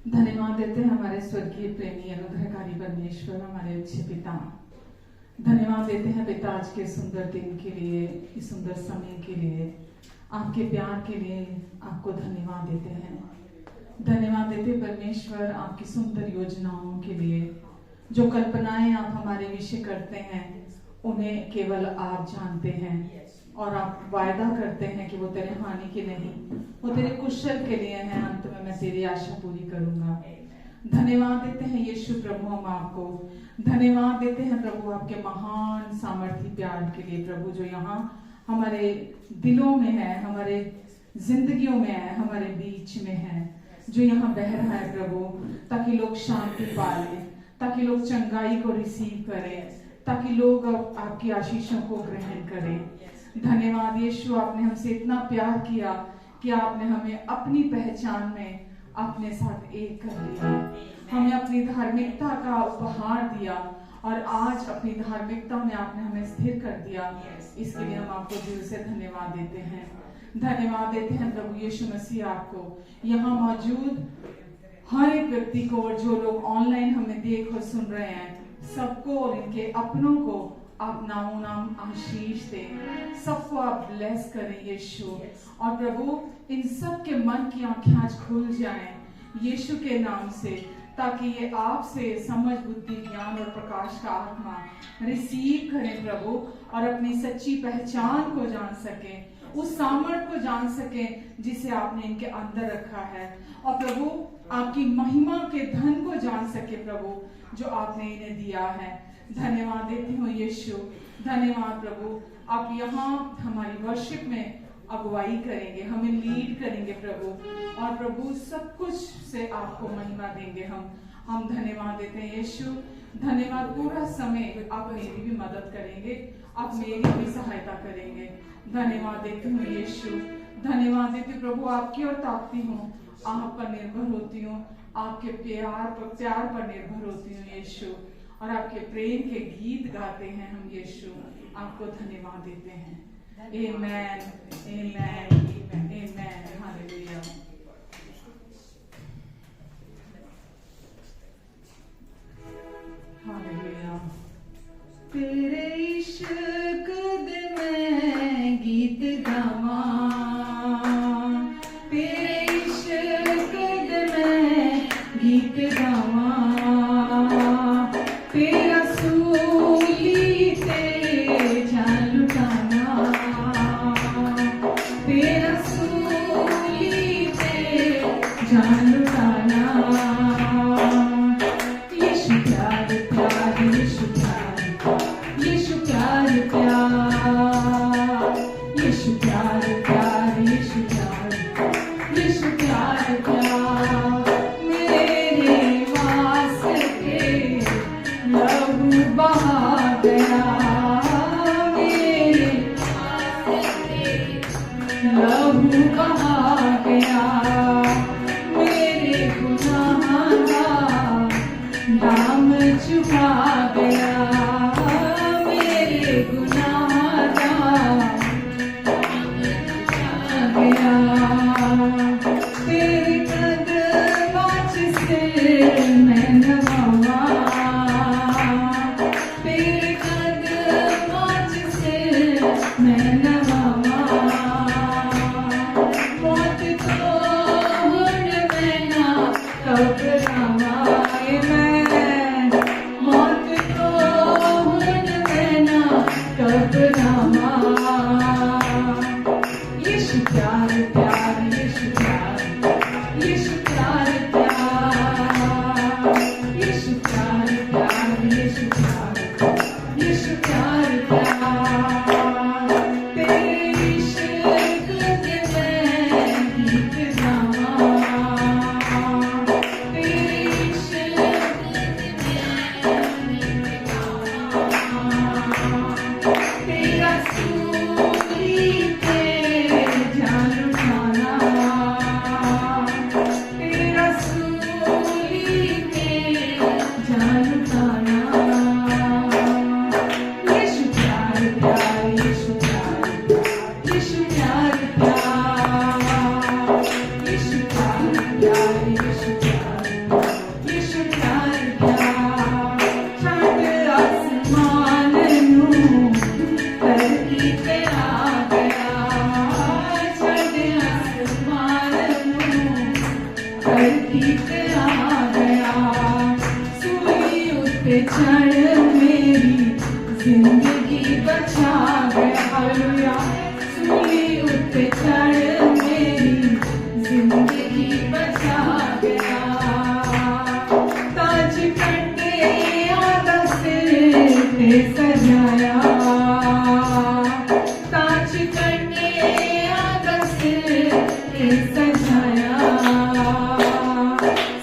धन्यवाद देते हैं हमारे स्वर्गीय प्रेमी अनुग्रहकारी परमेश्वर, हमारे अच्छे पिता। धन्यवाद देते हैं पिता आज के सुंदर दिन के लिए, इस सुंदर समय के लिए, आपके प्यार के लिए आपको धन्यवाद देते हैं। धन्यवाद देते परमेश्वर आपकी सुंदर योजनाओं के लिए। जो कल्पनाएं आप हमारे विषय करते हैं उन्हें केवल आप जानते हैं, और आप वायदा करते हैं कि वो तेरे हानि के नहीं, वो तेरे कुशल के लिए हैं। अंत में मैं तेरी आशा पूरी करूंगा। धन्यवाद देते हैं यीशु प्रभु हम आपको। धन्यवाद देते हैं प्रभु आपके महान सामर्थी प्यार के लिए प्रभु, जो यहाँ हमारे दिलों में है, हमारे जिंदगियों में है, हमारे बीच में है, जो यहाँ बह रहा है प्रभु, ताकि लोग शांति पाले, ताकि लोग चंगाई को रिसीव करें, ताकि लोग आपकी आशीषों को ग्रहण करें। धन्यवाद यीशु, आपने हमसे इतना प्यार किया कि आपने हमें अपनी पहचान में अपने साथ एक कर लिया, हमें अपनी धार्मिकता का उपहार दिया, और आज अपनी धार्मिकता में आपने हमें स्थिर कर दिया। इसके लिए हम आपको दिल से धन्यवाद देते हैं। धन्यवाद देते हैं प्रभु यीशु मसीह आपको, यहाँ मौजूद हर एक व्यक्ति को, और जो लोग ऑनलाइन हमें देख और सुन रहे हैं, सबको और इनके अपनों को आप नामों नाम आशीष दें, सबको आप ब्लेस करें यीशु। और प्रभु इन सब के मन की आंखें आज खुल जाएं यीशु के नाम से, ताकि ये आपसे समझ, बुद्धि, ज्ञान और प्रकाश का आत्मा रिसीव करें प्रभु, और अपनी सच्ची पहचान को जान सकें, उस सामर्थ को जान सकें जिसे आपने इनके अंदर रखा है, और प्रभु आपकी महिमा के धन को जान सके प्रभु, जो आपने इन्हें दिया है। धन्यवाद देती हूँ यीशु। धन्यवाद प्रभु, आप यहाँ हमारी वर्शिप में अगुवाई करेंगे, हमें लीड करेंगे प्रभु, और प्रभु सब कुछ से आपको महिमा देंगे हम धन्यवाद देते हैं यीशु। धन्यवाद, पूरा समय आप मेरी भी मदद करेंगे, आप मेरी भी सहायता करेंगे। धन्यवाद देती हूँ यीशु। धन्यवाद देती हूँ प्रभु, आपकी ओर ताकती हूँ, आप पर निर्भर होती हूँ, आपके प्यार पर निर्भर होती हूँ यीशु, और आपके प्रेम के गीत गाते हैं हम यीशु, आपको धन्यवाद देते हैं। आमेन, आमेन, आमेन, हालेलुया। हालेलुया। तेरे इश्क दे मैं गीत गावां, तेरे इश्क दे मैं गीत गावां, तेरा सूली ते जान लुटाना, तेरा सूली ते जान लुटाना। यीशु प्यार प्यार, यीशु प्यार, यीशु प्यार प्यार, यीशु प्यार प्यार, यीशु प्यार, यीशु प्यार प्यार। मेरे वास्ते लहू बहा गया, मेरे वास्ते लहू बहा गया, मेरे गुनाह का दाम चुका गया, मेरे गुनाह का दाम चुका गया। तेरे कदमों से मैं नवावा, तेरे कदमों से मैं नवावा। मौत को हुन मैं ना घबरावा, मैं मौत को हुन मैं ना घबरावा। यीशु प्यार प्यार, यीशु प्यार, यीशु प्यार प्यार, यीशु प्यार प्यार, यीशु प्यार, यीशु प्यार प्यार। तेरे इश्क दे मैं गीत गावां, तेरे इश्क दे मैं गीत गावां, तेरा सूली ते जान लुटाना, तेरा सूली ते जान लुटाना। यीशु प्यार प्यार, यीशु प्यार, यीशु प्यार प्यार, यीशु प्यार प्यार, यीशु प्यार, धरती पे आ गया, सूली उत्ते चढ़ मेरी जिंदगी बचा गया। हालेलुया, सूली उत्ते चढ़ मेरी जिंदगी बचा गया। ताज कंडे आदा सिर पे सजाया, ताज कंडे आदा सिर पे सजाया।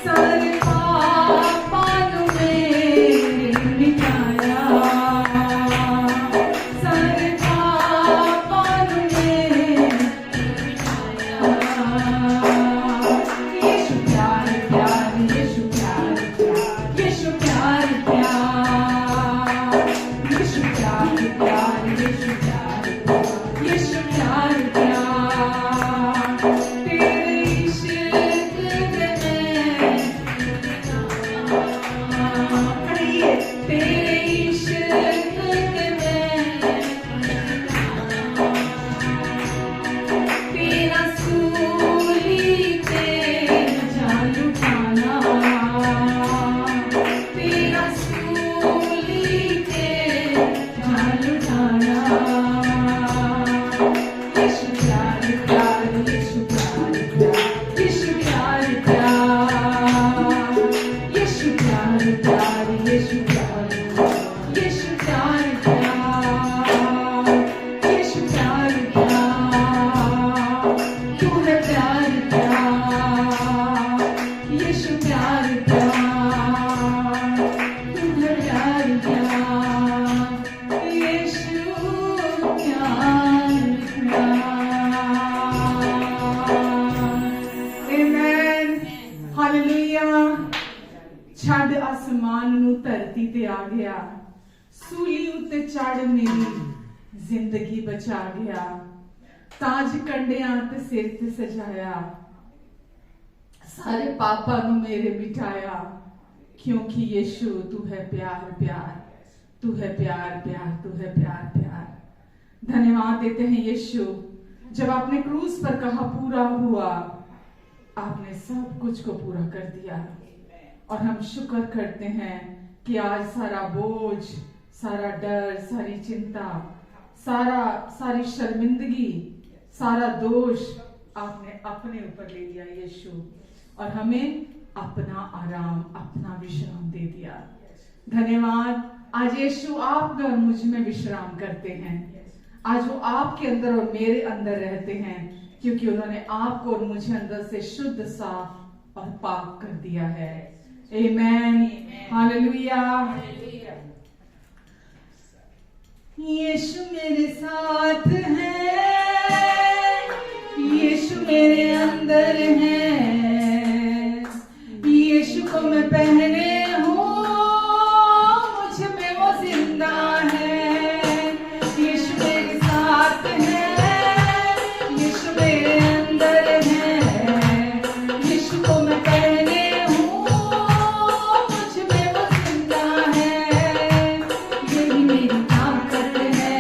सारे पापों में मिटाया, सारे पापों में मिटाया। यीशु प्यार प्यार, यीशु प्यार प्यार, यीशु प्यार प्यार, यीशु प्यार प्यार, यीशु प्यार प्यार, यीशु प्यार प्यार। तेरे इश्क में कहिए, तेरे इश्क में तेरा सूली पे जान उठाना, तेरा सूली पे जान उठाना। यीशु प्यार प्यार, यीशु प्यार प्यार, यीशु प्यार प्यार, यीशु प्यार प्यार, यीशु प्यार प्यार, यीशु प्यार प्यार, यीशु प्यार प्यार। तू है प्यार प्यार, यीशु प्यार प्यार, तू है प्यार प्यार, यीशु प्यार प्यार। आमेन, हालेलुया। छड़ आसमान नू धरती ते आ गया, सूली उत्ते चढ़ मेरी जिंदगी बचा गया। ताज कंडियां ते सिर ते सजाया, सारे पापां नू मेरे मिटाया। क्योंकि यीशु तू है प्यार प्यार, तू है प्यार प्यार, तू है प्यार प्यार। धन्यवाद देते हैं यीशु, जब आपने क्रूस पर कहा पूरा हुआ, आपने सब कुछ को पूरा कर दिया। और हम शुक्र करते हैं कि आज सारा बोझ, सारा डर, सारी चिंता, सारी शर्मिंदगी, सारा दोष आपने अपने ऊपर ले लिया यीशु, और हमें अपना आराम, अपना विश्राम दे दिया। धन्यवाद। आज यीशु आप और मुझ में विश्राम करते हैं। आज वो आपके अंदर और मेरे अंदर रहते हैं, क्योंकि उन्होंने आपको और मुझे अंदर से शुद्ध, साफ और पाक कर दिया है। आमेन, हालेलुया। यीशु मेरे साथ है, यीशु मेरे अंदर है, यीशु को मैं पहने हूँ, मुझ में वो जिंदा है। यीशु मेरे साथ है, यीशु मेरे अंदर है, यीशु को मैं पहने हूँ, मुझ में वो जिंदा है। यही मेरी ताकत है,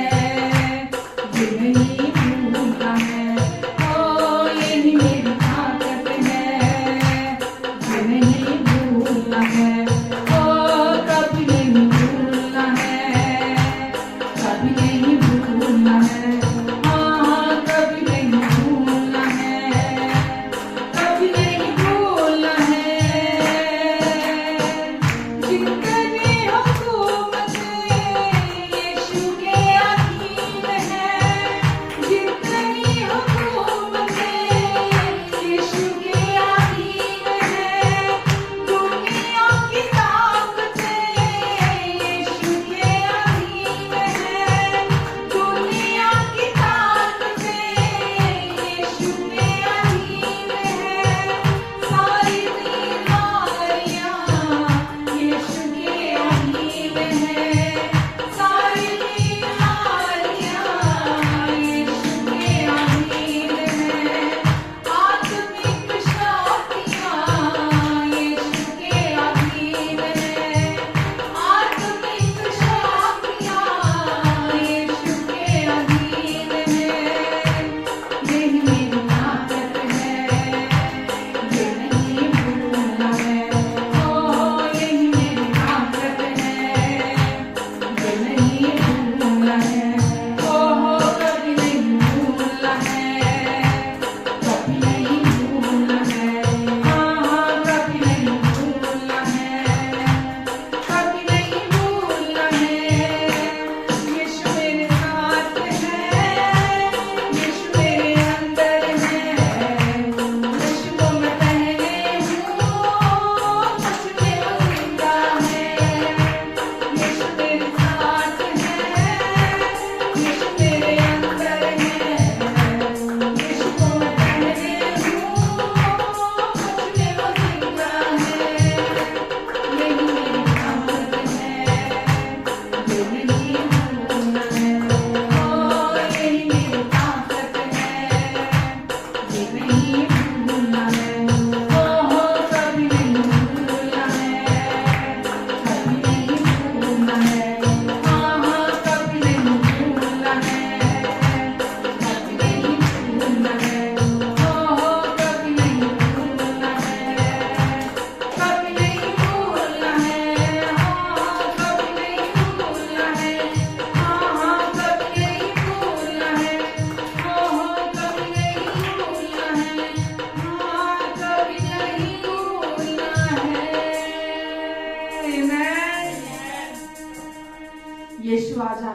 ये नहीं भूलता है। ओ यही मेरी ताकत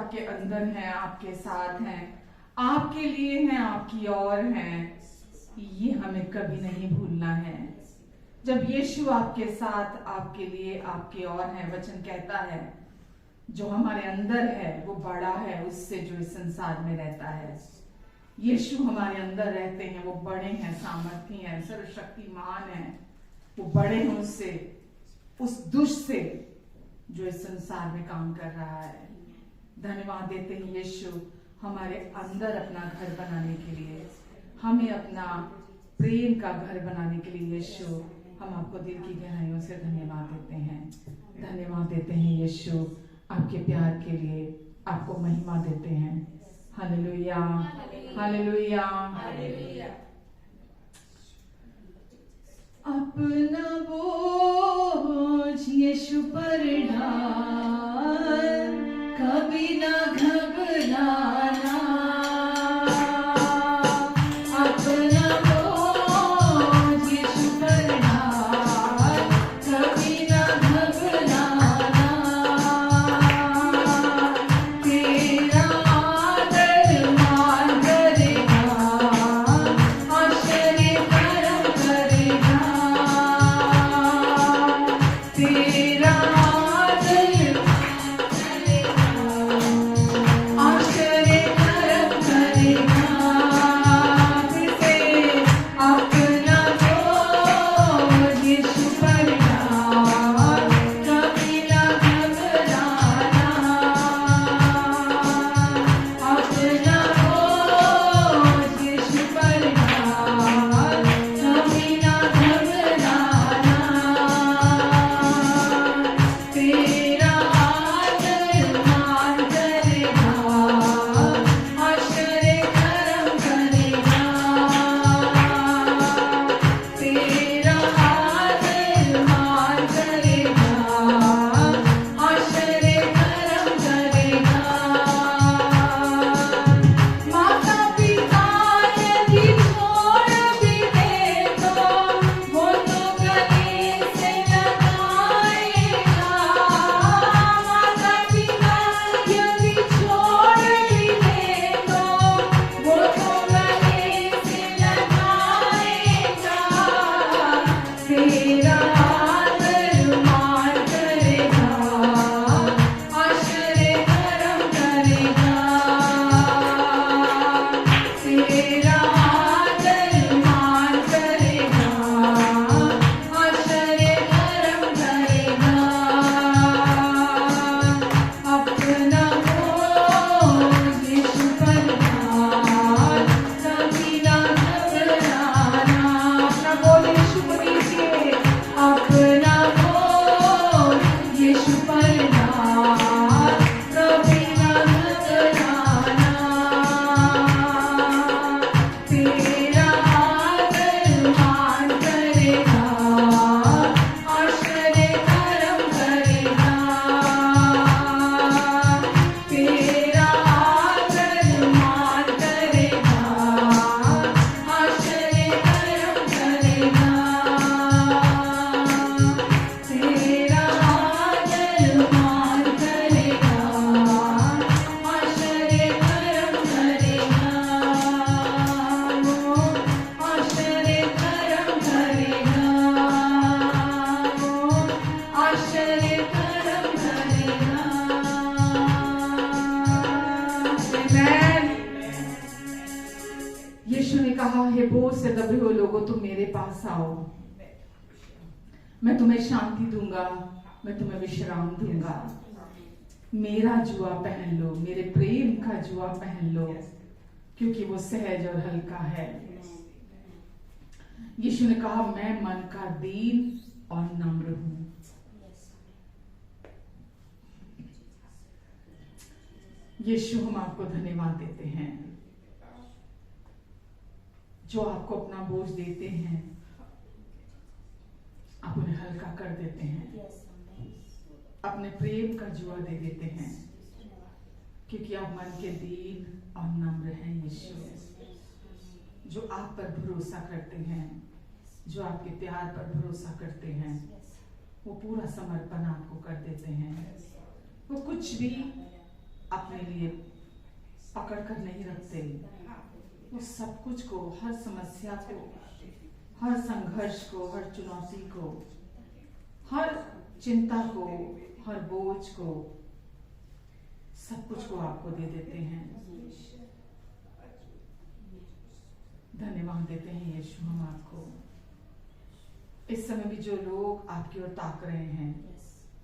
आपके अंदर हैं, आपके साथ हैं, आपके लिए हैं, आपकी और हैं, ये हमें कभी नहीं भूलना है। जब यीशु आपके साथ, आपके लिए, आपके और हैं, वचन कहता है जो हमारे अंदर है वो बड़ा है उससे जो इस संसार में रहता है। यीशु हमारे अंदर रहते हैं, वो बड़े हैं, सामर्थी हैं, सर्वशक्तिमान हैं, वो बड़े हैं उससे, उस दुष्ट से जो इस संसार में काम कर रहा है। धन्यवाद देते हैं यीशु हमारे अंदर अपना घर बनाने के लिए, हमें अपना प्रेम का घर बनाने के लिए। यीशु हम आपको दिल की गहराइयों से धन्यवाद देते हैं, धन्यवाद देते हैं यीशु आपके प्यार के लिए, आपको महिमा देते हैं। Hallelujah, hallelujah, hallelujah. अपना बोझ यीशु पर डाल, कभी ना घबराना। अपना बोझ यीशु पर डाल, कभी ना घबराना। तेरा आदर मान करेगा, आश्चर्य कर्म करेगा। तेरा आदर आश्चर्य कर्म करेगा। फिर अपना बोझ यीशु पर डाल, कभी ना घबराना। अपना बोझ यीशु पर डाल, कभी ना घबराना। तेरा आदर मान करेगा, आश्चर्य कर्म करेगा। तेरा आदर मान करेगा, आश्चर्य कर्म करेगा। माता पिता यदि छोड़ भी दे तो वो तो गले से लगाएगा। माता पिता यदि छोड़ भी दे तो वो तो गले से लगाएगा। तेरा आदर मान करेगा, आश्चर्य कर्म करेगा। तेरा आदर मान करेगा, आश्चर्य कर्म करेगा। अपना बोझ यीशु पर डाल, कभी ना घबराना। अपना बोझ यीशु को दीजिए, अपना बोझ यीशु पर डाल, कभी ना घबराना। तेरा आदर मान करेगा, आश्चर्य कर्म करेगा। तेरा आदर मान करेगा, आश्चर्य कर्म करेगा। तेरा आदर मान करेगा, आश्चर्य कर्म करेगा। वो आश्चर्य कर्म करेगा, वो आश्चर्य कर्म करेगा। आमीन। यीशु ने कहा, हे बोझ से दबे हुए लोगों तुम मेरे पास आओ, मैं तुम्हें शांति दूंगा, मैं तुम्हें विश्राम दूंगा। मेरा जुआ पहन लो, मेरे प्रेम का जुआ पहन लो, क्योंकि वो सहज और हल्का है। यीशु ने कहा, मैं मन का दीन और नम्र हूं। यीशु हम आपको धन्यवाद देते हैं जो आपको अपना बोझ देते हैं, आप उन्हें हल्का कर देते हैं, अपने प्रेम का जुआ दे देते हैं, क्योंकि आप मन के दीन और नम्र हैं। यीशु जो आप पर भरोसा करते हैं, जो आपके प्यार पर भरोसा करते हैं, वो पूरा समर्पण आपको कर देते हैं। वो कुछ भी अपने लिए पकड़ कर नहीं रखते। वो सब कुछ को, हर समस्या को, हर संघर्ष को, हर चुनौती को, हर चिंता को, हर बोझ को, सब कुछ को आपको दे देते हैं। धन्यवाद देते हैं यीशु हम आपको। इस समय भी जो लोग आपकी ओर ताक रहे हैं,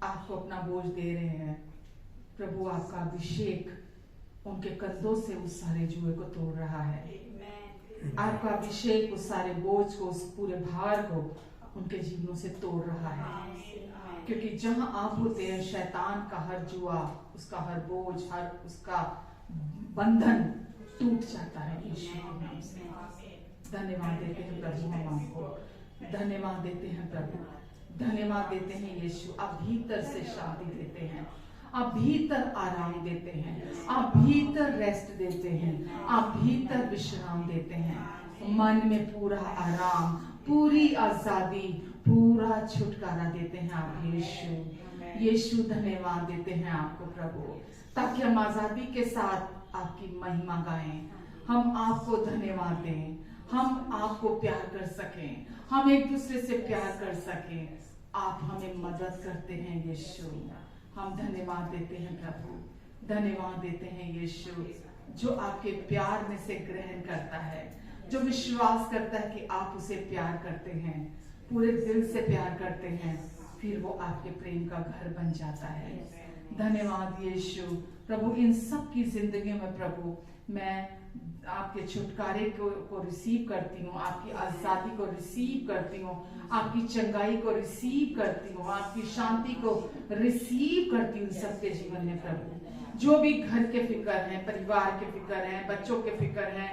आपको अपना बोझ दे रहे हैं, प्रभु आपका अभिषेक उनके कंधों से उस सारे जुए को तोड़ रहा है। आपका अभिषेक उस सारे बोझ को, उस पूरे भार को उनके जीवनों से तोड़ रहा है। क्योंकि जहां आप होते हैं, शैतान का हर जुआ, उसका हर बोझ, हर उसका बंधन टूट जाता है यीशु के नाम से। धन्यवाद देते हैं प्रभु हम आपको। धन्यवाद देते हैं प्रभु। धन्यवाद देते हैं यीशु। आप भीतर से शांति देते हैं, आप भीतर आराम देते हैं, आप भीतर रेस्ट देते हैं, आप भीतर विश्राम देते हैं। मन में पूरा आराम, पूरी आजादी, पूरा छुटकारा देते हैं आप यीशु। यीशु धन्यवाद देते हैं आपको प्रभु, ताकि हम आजादी के साथ आपकी महिमा गाएं, हम आपको धन्यवाद दें, हम आपको प्यार कर सकें, हम एक दूसरे से प्यार कर सकें। आप हमें मदद करते हैं यीशु। हम धन्यवाद देते हैं प्रभु, धन्यवाद देते हैं यीशु, जो आपके प्यार में से ग्रहण करता है, जो विश्वास करता है कि आप उसे प्यार करते हैं, पूरे दिल से प्यार करते हैं, फिर वो आपके प्रेम का घर बन जाता है। धन्यवाद यीशु। प्रभु इन सब की जिंदगी में प्रभु मैं आपके छुटकारे को रिसीव करती हूँ, आपकी आजादी को रिसीव करती हूँ, आपकी चंगाई को रिसीव करती हूँ, आपकी शांति को रिसीव करती हूँ सबके जीवन में प्रभु। जो भी घर के फिक्र हैं, परिवार के फिक्र हैं, बच्चों के फिक्र हैं,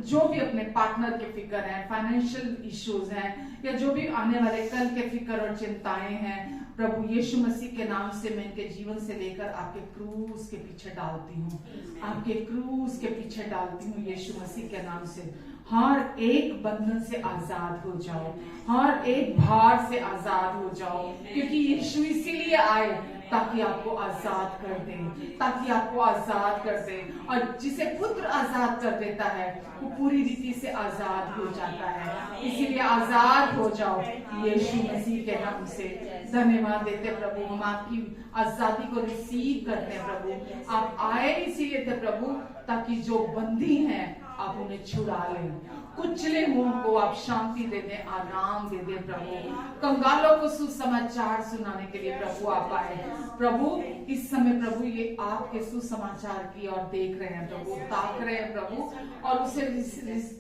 जो भी अपने पार्टनर के फिक्र हैं, फाइनेंशियल इश्यूज हैं, या जो भी आने वाले कल के फिक्र और चिंताएं हैं, प्रभु यीशु मसीह के नाम से मैं इनके जीवन से लेकर आपके क्रूज के पीछे डालती हूँ, आपके क्रूज के पीछे डालती हूँ यीशु मसीह के नाम से। हर एक बंधन से आजाद हो जाओ, हर एक भार से आजाद हो जाओ, क्योंकि यीशु इसीलिए आए ताकि आपको आजाद कर दे, ताकि आपको आजाद कर दे। और जिसे पुत्र आजाद कर देता है वो पूरी रीति से आजाद हो जाता है। इसीलिए आजाद हो जाओ यीशु मसीह के नाम से। धन्यवाद देते प्रभु, हम आपकी आजादी को रिसीव करते हैं प्रभु। आप आए इसीलिए थे प्रभु, ताकि जो बंदी हैं आप उन्हें छुड़ा लें, कुचले मुंह को आप शांति दे दें, आराम दे दें प्रभु। कंगालों को सुसमाचार सुनाने के लिए प्रभु आप आए प्रभु। इस समय प्रभु ये आपके सुसमाचार की ओर देख रहे हैं प्रभु, ताक रहे हैं प्रभु, और उसे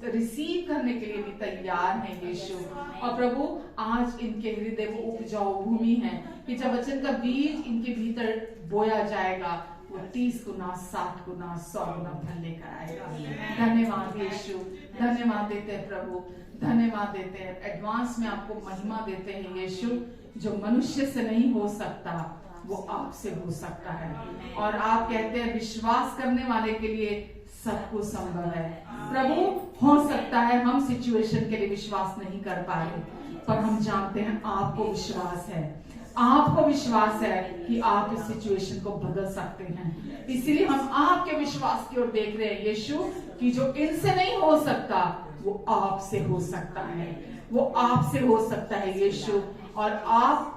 रिसीव करने के लिए भी तैयार हैं यीशु। और प्रभु आज इनके हृदय वो उपजाऊ भूमि है कि जब वचन का बीज इनके भीतर बोया जाएगा, वो 30 गुना, 60 गुना, 100 गुना फल लेकर आएगा। धन्यवाद यीशु, धन्यवाद देते हैं प्रभु, धन्यवाद देते हैं। एडवांस में आपको महिमा देते हैं यीशु। जो मनुष्य से नहीं हो सकता वो आपसे हो सकता है, और आप कहते हैं विश्वास करने वाले के लिए सब कुछ संभव है प्रभु। हो सकता है हम सिचुएशन के लिए विश्वास नहीं कर पा रहे, पर हम जानते हैं आपको विश्वास है, आपको विश्वास है कि आप इस सिचुएशन को बदल सकते हैं। इसीलिए हम आपके विश्वास की ओर देख रहे हैं यीशु, कि जो इनसे नहीं हो सकता वो आपसे हो सकता है, वो आपसे हो सकता है यीशु। और आप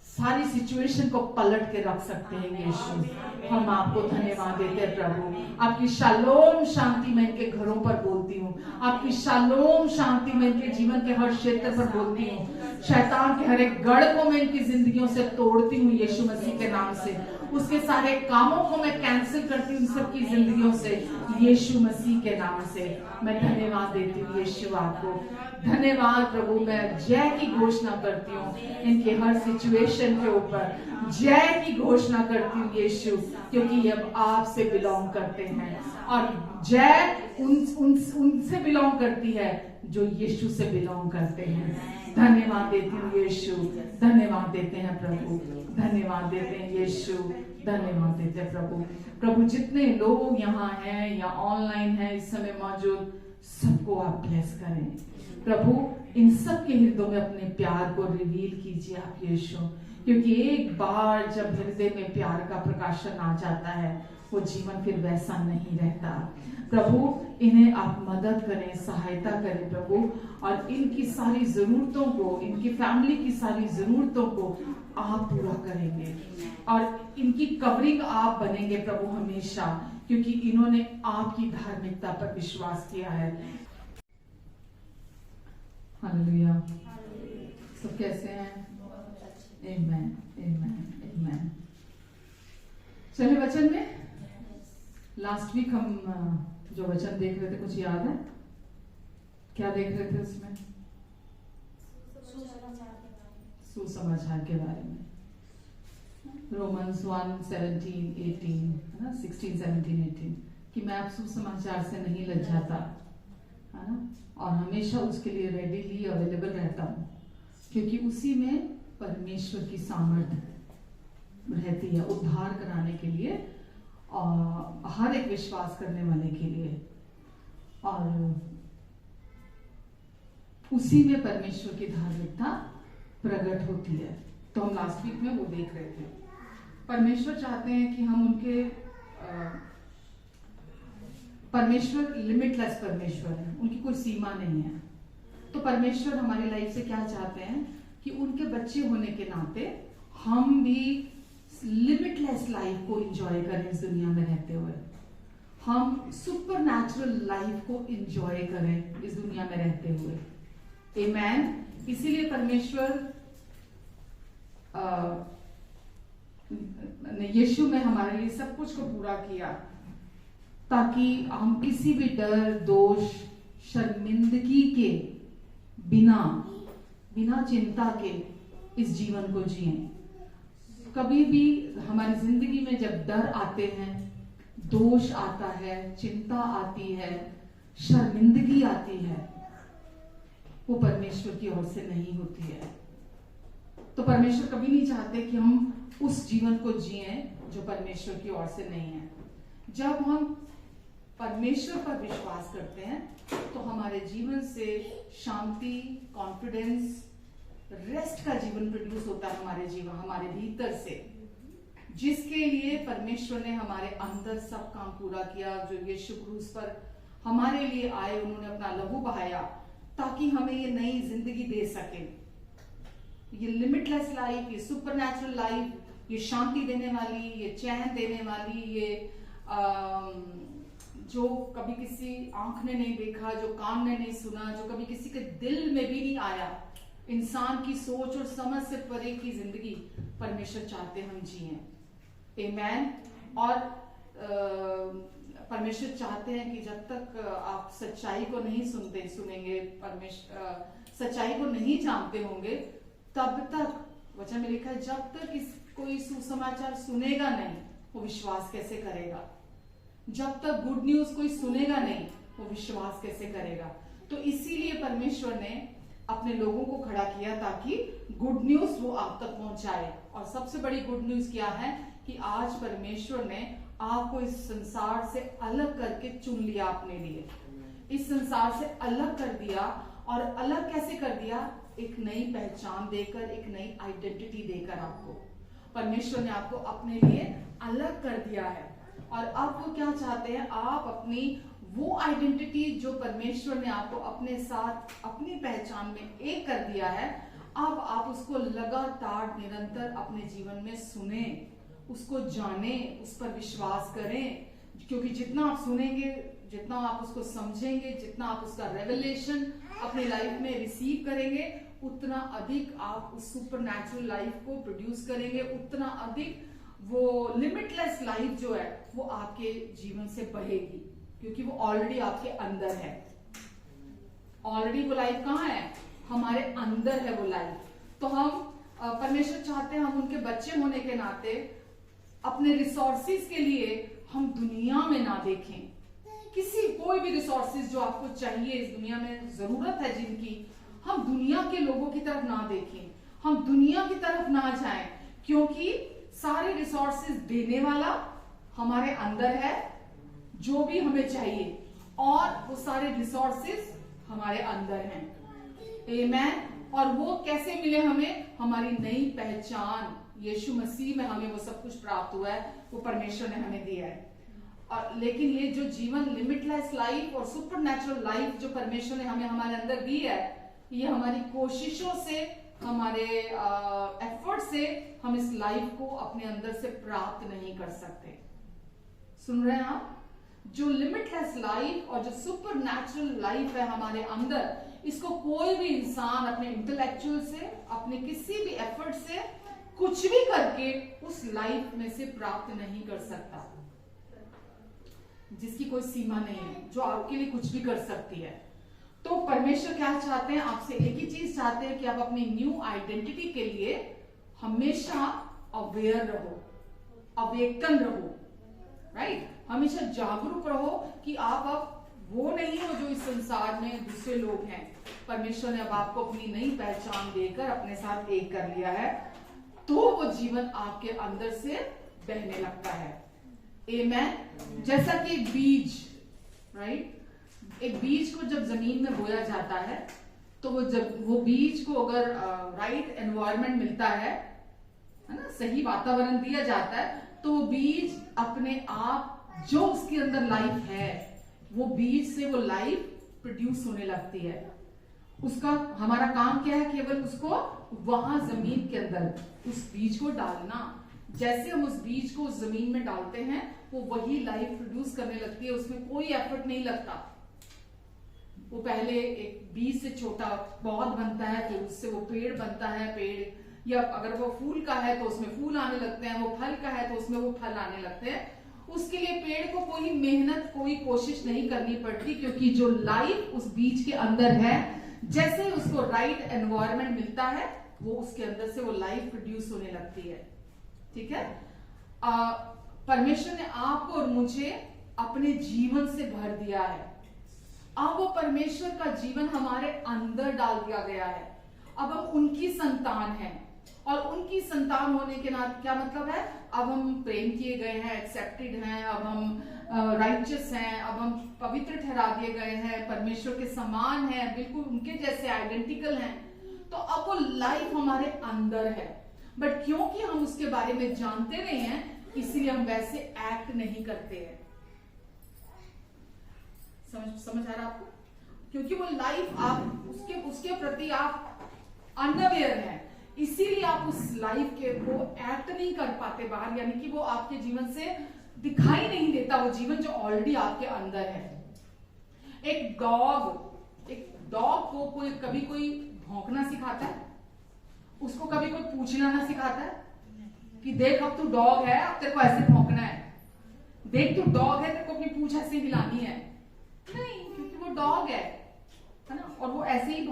सारी सिचुएशन को पलट के रख सकते हैं यीशु। हम आपको धन्यवाद देते हैं प्रभु। आपकी शालोम शांति मैं इनके घरों पर बोलती हूँ, आपकी शालोम शांति मैं इनके जीवन के हर क्षेत्र पर बोलती हूँ। शैतान के हर एक गढ़ को मैं इनकी जिंदगियों से तोड़ती हूँ यीशु मसीह के नाम से। उसके सारे कामों को मैं कैंसिल करती हूँ सबकी जिंदगियों से यीशु मसीह के नाम से। मैं धन्यवाद देती हूँ यीशु आपको। धन्यवाद प्रभु। मैं जय की घोषणा करती हूँ इनके हर सिचुएशन के ऊपर, जय की घोषणा करती हूँ यीशु, क्योंकि ये अब आपसे बिलोंग करते हैं, और जय उनसे बिलोंग करती है जो यीशु से बिलोंग करते हैं। धन्यवाद देती हूँ यीशु, धन्यवाद देते हैं प्रभु, धन्यवाद देते हैं यीशु, धन्यवाद देते हैं प्रभु। प्रभु जितने लोग यहाँ हैं या ऑनलाइन हैं इस समय मौजूद, सबको आप ब्लेस करें प्रभु। इन सब के हृदयों में अपने प्यार को रिवील कीजिए आप यीशु, क्योंकि एक बार जब हृदय में प्यार का प्रकाशन आ जाता है वो जीवन फिर वैसा नहीं रहता। प्रभु इन्हें आप मदद करें, सहायता करें प्रभु, और इनकी सारी जरूरतों को, इनकी फैमिली की सारी जरूरतों को आप पूरा करेंगे और इनकी कवरिंग आप बनेंगे प्रभु हमेशा, क्योंकि इन्होंने आपकी धार्मिकता पर विश्वास किया है। हालेलुया। सब कैसे हैं? आमेन, आमेन, आमेन। चलिए वचन में लास्ट वीक हम जो वचन देख रहे थे, कुछ याद है? क्या देख रहे थे उसमें? सुसमाचार के बारे में। रोमन्स 1:17-18 है ना, 16-17-18 कि मैं आप सुसमाचार से नहीं लज्जाता, है ना, और हमेशा उसके लिए रेडीली अवेलेबल रहता हूँ, क्योंकि उसी में परमेश्वर की सामर्थ्य रहती है उद्धार कराने के लिए और हर एक विश्वास करने वाले के लिए, और उसी में परमेश्वर की धार्मिकता प्रकट होती है। तो हम लास्ट वीक में वो देख रहे थे। परमेश्वर चाहते हैं कि हम उनके परमेश्वर लिमिटलेस परमेश्वर है, उनकी कोई सीमा नहीं है। तो परमेश्वर हमारी लाइफ से क्या चाहते हैं कि उनके बच्चे होने के नाते हम भी लिमिटलेस लाइफ को एंजॉय करें इस दुनिया में रहते हुए, हम सुपर नेचुरल लाइफ को एंजॉय करें इस दुनिया में रहते हुए। आमेन। इसीलिए परमेश्वर ने यीशु में हमारे लिए सब कुछ को पूरा किया, ताकि हम किसी भी डर, दोष, शर्मिंदगी के बिना चिंता के इस जीवन को जिएं। कभी भी हमारी जिंदगी में जब डर आते हैं, दोष आता है, चिंता आती है, शर्मिंदगी आती है, वो परमेश्वर की ओर से नहीं होती है। तो परमेश्वर कभी नहीं चाहते कि हम उस जीवन को जिएं जो परमेश्वर की ओर से नहीं है। जब हम परमेश्वर पर विश्वास करते हैं तो हमारे जीवन से शांति, कॉन्फिडेंस, रेस्ट का जीवन प्रोड्यूस होता है हमारे जीवन, हमारे भीतर से, जिसके लिए परमेश्वर ने हमारे अंदर सब काम पूरा किया। जो यीशु क्रूस पर हमारे लिए आए, उन्होंने अपना लहू बहाया ताकि हमें ये नई जिंदगी दे सके, ये लिमिटलेस लाइफ, ये सुपरनैचुरल लाइफ, ये शांति देने वाली, ये चैन देने वाली, ये जो कभी किसी आंख ने नहीं देखा, जो कान ने नहीं सुना, जो कभी किसी के दिल में भी नहीं आया, इंसान की सोच और समझ से परे की जिंदगी परमेश्वर चाहते हम जिएं। आमेन। और परमेश्वर चाहते हैं कि जब तक आप सच्चाई को नहीं सुनेंगे, परमेश्वर सच्चाई को नहीं जानते होंगे, तब तक वचन में लिखा है जब तक कोई सुसमाचार सुनेगा नहीं वो विश्वास कैसे करेगा। जब तक गुड न्यूज कोई सुनेगा नहीं वो विश्वास कैसे करेगा। तो इसीलिए परमेश्वर ने अपने लोगों को खड़ा किया ताकि गुड न्यूज वो आप तक पहुंचाए। और सबसे बड़ी गुड न्यूज क्या है कि आज परमेश्वर ने आपको इस संसार से अलग करके चुन लिया अपने लिए, इस संसार से अलग कर दिया। और अलग कैसे कर दिया? एक नई पहचान देकर, एक नई आइडेंटिटी देकर आपको परमेश्वर ने आपको अपने लिए अलग कर दिया है। और अब वो क्या चाहते हैं, आप अपनी वो आइडेंटिटी जो परमेश्वर ने आपको अपने साथ अपनी पहचान में एक कर दिया है, अब आप उसको लगातार निरंतर अपने जीवन में सुने, उसको जाने, उस पर विश्वास करें। क्योंकि जितना आप सुनेंगे, जितना आप उसको समझेंगे, जितना आप उसका रेवलेशन अपनी लाइफ में रिसीव करेंगे, उतना अधिक आप उस सुपरनैचुरल लाइफ को प्रोड्यूस करेंगे, उतना अधिक वो लिमिटलेस लाइफ जो है वो आपके जीवन से बहेगी, क्योंकि वो ऑलरेडी आपके अंदर है। ऑलरेडी वो लाइफ कहाँ है? हमारे अंदर है वो लाइफ। तो हम परमेश्वर चाहते हैं हम उनके बच्चे होने के नाते अपने रिसोर्सेज के लिए हम दुनिया में ना देखें। कोई भी रिसोर्सेज जो आपको चाहिए इस दुनिया में, जरूरत है जिनकी, हम दुनिया के लोगों की तरफ ना देखें, हम दुनिया की तरफ ना जाएं, क्योंकि सारे रिसोर्सेज देने वाला हमारे अंदर है, जो भी हमें चाहिए। और वो सारे रिसोर्सेस हमारे अंदर हैं। आमेन। और वो कैसे मिले हमें? हमारी नई पहचान यीशु मसीह में हमें वो सब कुछ प्राप्त हुआ है, वो परमेश्वर ने हमें दिया है। और लेकिन ये जो जीवन, लिमिटलेस लाइफ और सुपरनैचुरल लाइफ जो परमेश्वर ने हमें हमारे अंदर दी है, ये हमारी कोशिशों से, हमारे एफर्ट से हम इस लाइफ को अपने अंदर से प्राप्त नहीं कर सकते। सुन रहे हैं आप? जो लिमिटलेस लाइफ और जो सुपरनैचुरल लाइफ है हमारे अंदर, इसको कोई भी इंसान अपने इंटेलेक्चुअल से, अपने किसी भी एफर्ट से, कुछ भी करके उस लाइफ में से प्राप्त नहीं कर सकता, जिसकी कोई सीमा नहीं है, जो आपके लिए कुछ भी कर सकती है। तो परमेश्वर क्या चाहते हैं? आपसे एक ही चीज चाहते हैं कि आप अपनी न्यू आइडेंटिटी के लिए हमेशा अवेयर रहो, अवेकन रहो, राइट? हमेशा जागरूक रहो कि आप अब वो नहीं हो जो इस संसार में दूसरे लोग हैं। परमेश्वर ने अब आपको अपनी नई पहचान देकर अपने साथ एक कर लिया है, तो वो जीवन आपके अंदर से बहने लगता है। आमेन। जैसा कि एक बीज, राइट, एक बीज को जब जमीन में बोया जाता है, तो वो बीज को अगर राइट एनवायरनमेंट मिलता है ना, सही वातावरण दिया जाता है, तो वो बीज अपने आप, जो उसके अंदर लाइफ है, वो बीज से वो लाइफ प्रोड्यूस होने लगती है। उसका हमारा काम क्या है? केवल उसको वहां जमीन के अंदर उस बीज को डालना। जैसे हम उस बीज को उस जमीन में डालते हैं, वो वही लाइफ प्रोड्यूस करने लगती है, उसमें कोई एफर्ट नहीं लगता। वो पहले एक बीज से छोटा पौधा बनता है, फिर उससे वो पेड़ बनता है, पेड़, या अगर वो फूल का है तो उसमें फूल आने लगते हैं, वो फल का है तो उसमें वो फल आने लगते हैं। उसके लिए पेड़ को कोई मेहनत, कोई कोशिश नहीं करनी पड़ती, क्योंकि जो लाइफ उस बीज के अंदर है, जैसे ही उसको राइट एनवायरनमेंट मिलता है, वो उसके अंदर से वो लाइफ प्रोड्यूस होने लगती है। ठीक है? परमेश्वर ने आपको और मुझे अपने जीवन से भर दिया है। अब वो परमेश्वर का जीवन हमारे अंदर डाल दिया गया है। अब हम उनकी संतान हैं, और उनकी संतान होने के नाते क्या मतलब है? अब हम प्रेम किए गए हैं, एक्सेप्टेड हैं, अब हम राइचस हैं, अब हम पवित्र ठहरा दिए गए हैं, परमेश्वर के समान हैं, बिल्कुल उनके जैसे आइडेंटिकल हैं। तो अब वो लाइफ हमारे अंदर है, बट क्योंकि हम उसके बारे में जानते नहीं हैं, इसलिए हम वैसे एक्ट नहीं करते हैं। समझ आ रहा आपको? क्योंकि वो लाइफ आप उसके प्रति आप अनअवेयर हैं, इसीलिए आप उस लाइफ के को एक्ट नहीं कर पाते बाहर, यानी कि वो आपके जीवन से दिखाई नहीं देता, वो जीवन जो ऑलरेडी आपके अंदर है। एक डॉग को कभी कोई भौंकना सिखाता है? उसको कभी कोई पूछना ना सिखाता है कि देख अब तू डॉग है, अब तेरे को ऐसे भौंकना है, देख तू डॉग है, तेरे को अपनी पूंछ ऐसे हिलानी है? नहीं, क्योंकि वो डॉग है ना, और वो ऐसे ही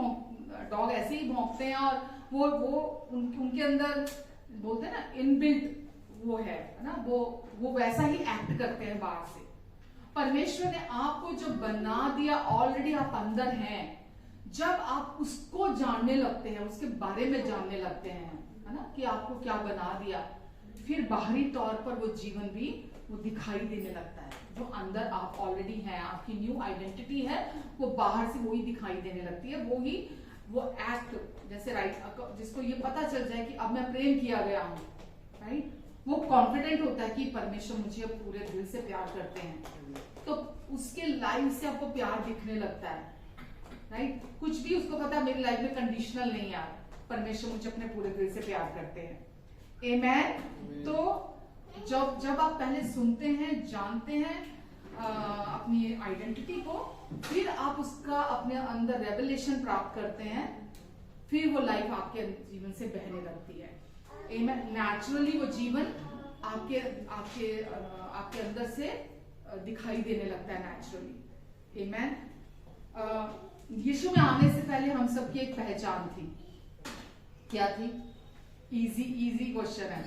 डॉग ऐसे ही भौंकते हैं, और वो उनके अंदर बोलते हैं ना, इनबिल्ट वो है ना, वो वैसा ही एक्ट करते हैं बाहर से। परमेश्वर ने आपको जो बना दिया, ऑलरेडी आप अंदर हैं। जब आप उसको जानने लगते हैं, उसके बारे में जानने लगते हैं, है ना, कि आपको क्या बना दिया, फिर बाहरी तौर पर वो जीवन भी वो दिखाई देने लगता है। जो अंदर आप ऑलरेडी हैं, आपकी न्यू आइडेंटिटी है, वो बाहर से वही दिखाई देने लगती है। वो एक्ट, जैसे राइट, जिसको ये पता चल जाए कि अब मैं प्रेम किया गया हूं, राइट, वो कॉन्फिडेंट होता है कि परमेश्वर मुझे अब पूरे दिल से प्यार करते हैं, तो उसके लाइफ से आपको प्यार दिखने लगता है, राइट। कुछ भी उसको पता है मेरी लाइफ में कंडीशनल नहीं है, परमेश्वर मुझे अपने पूरे दिल से प्यार करते हैं। आमेन। तो जब आप पहले सुनते हैं, जानते हैं अपनी आइडेंटिटी को, फिर आप उसका अपने अंदर रेवलेशन प्राप्त करते हैं, फिर वो लाइफ आपके जीवन से बहने लगती है। नेचुरली वो जीवन आपके अंदर से दिखाई देने लगता है नेचुरली। आमेन। यीशु में आने से पहले हम सबकी एक पहचान थी। क्या थी? इजी क्वेश्चन है,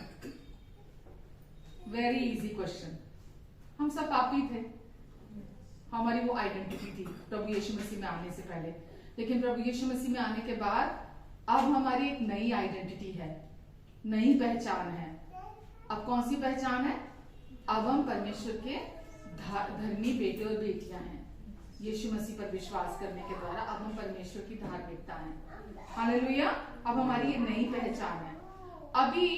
वेरी इजी क्वेश्चन। हम सब पापी थे, हमारी वो आइडेंटिटी थी प्रभु यीशु मसीह में आने से पहले। लेकिन प्रभु यीशु मसीह में आने के बाद अब हमारी एक नई आइडेंटिटी है, नई पहचान है। अब कौन सी पहचान है? अब हम परमेश्वर के धर्मी बेटे और बेटियां हैं। यीशु मसीह पर विश्वास करने के द्वारा अब हम परमेश्वर की धार्मिकता हैं। हालेलुया। अब हमारी ये नई पहचान है। अभी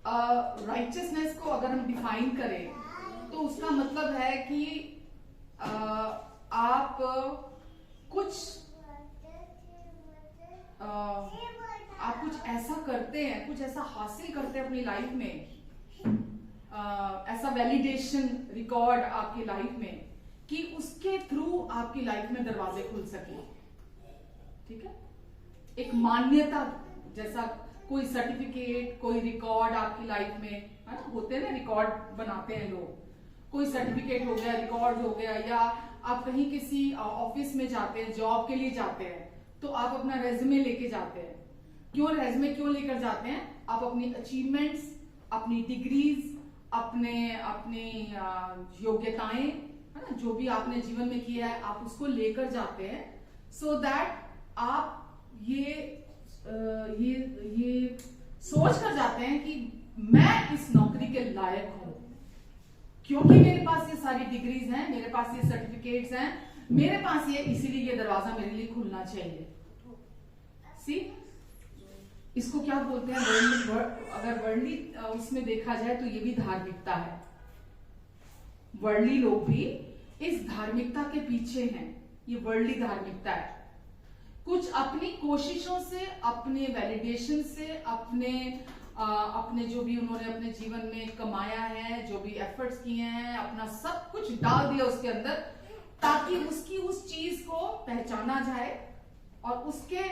राइचियसनेस को अगर हम डिफाइन करें तो उसका मतलब है कि आप कुछ ऐसा करते हैं, कुछ ऐसा हासिल करते हैं अपनी लाइफ में, ऐसा वैलिडेशन रिकॉर्ड आपकी लाइफ में कि उसके थ्रू आपकी लाइफ में दरवाजे खुल सके। ठीक है, एक मान्यता जैसा कोई सर्टिफिकेट, कोई रिकॉर्ड आपकी लाइफ में है ना, होते हैं ना, रिकॉर्ड बनाते हैं लोग। कोई सर्टिफिकेट हो गया, रिकॉर्ड हो गया, या आप कहीं किसी ऑफिस में जाते हैं, जॉब के लिए जाते हैं तो आप अपना रेज्यूमे लेके जाते हैं। क्यों रेज्यूमे क्यों लेकर जाते हैं? आप अपनी अचीवमेंट्स, अपनी डिग्रीज, अपनी योग्यताएं, है ना, जो भी आपने जीवन में किया है आप उसको लेकर जाते हैं, सो दैट आप ये सोच कर जाते हैं कि मैं इस नौकरी के लायक हूं, क्योंकि मेरे पास ये सारी डिग्रीज हैं, मेरे पास ये सर्टिफिकेट्स हैं, मेरे पास ये, इसीलिए ये दरवाजा मेरे लिए खुलना चाहिए। सी, इसको क्या बोलते हैं अगर वर्ल्डली उसमें देखा जाए तो ये भी धार्मिकता है। वर्ल्डली लोग भी इस धार्मिकता के पीछे हैं, ये वर्ल्डली धार्मिकता है। कुछ अपनी कोशिशों से, अपने वैलिडेशन से, अपने जो भी उन्होंने अपने जीवन में कमाया है, जो भी एफर्ट्स किए हैं, अपना सब कुछ डाल दिया उसके अंदर, ताकि उसकी उस चीज को पहचाना जाए और उसके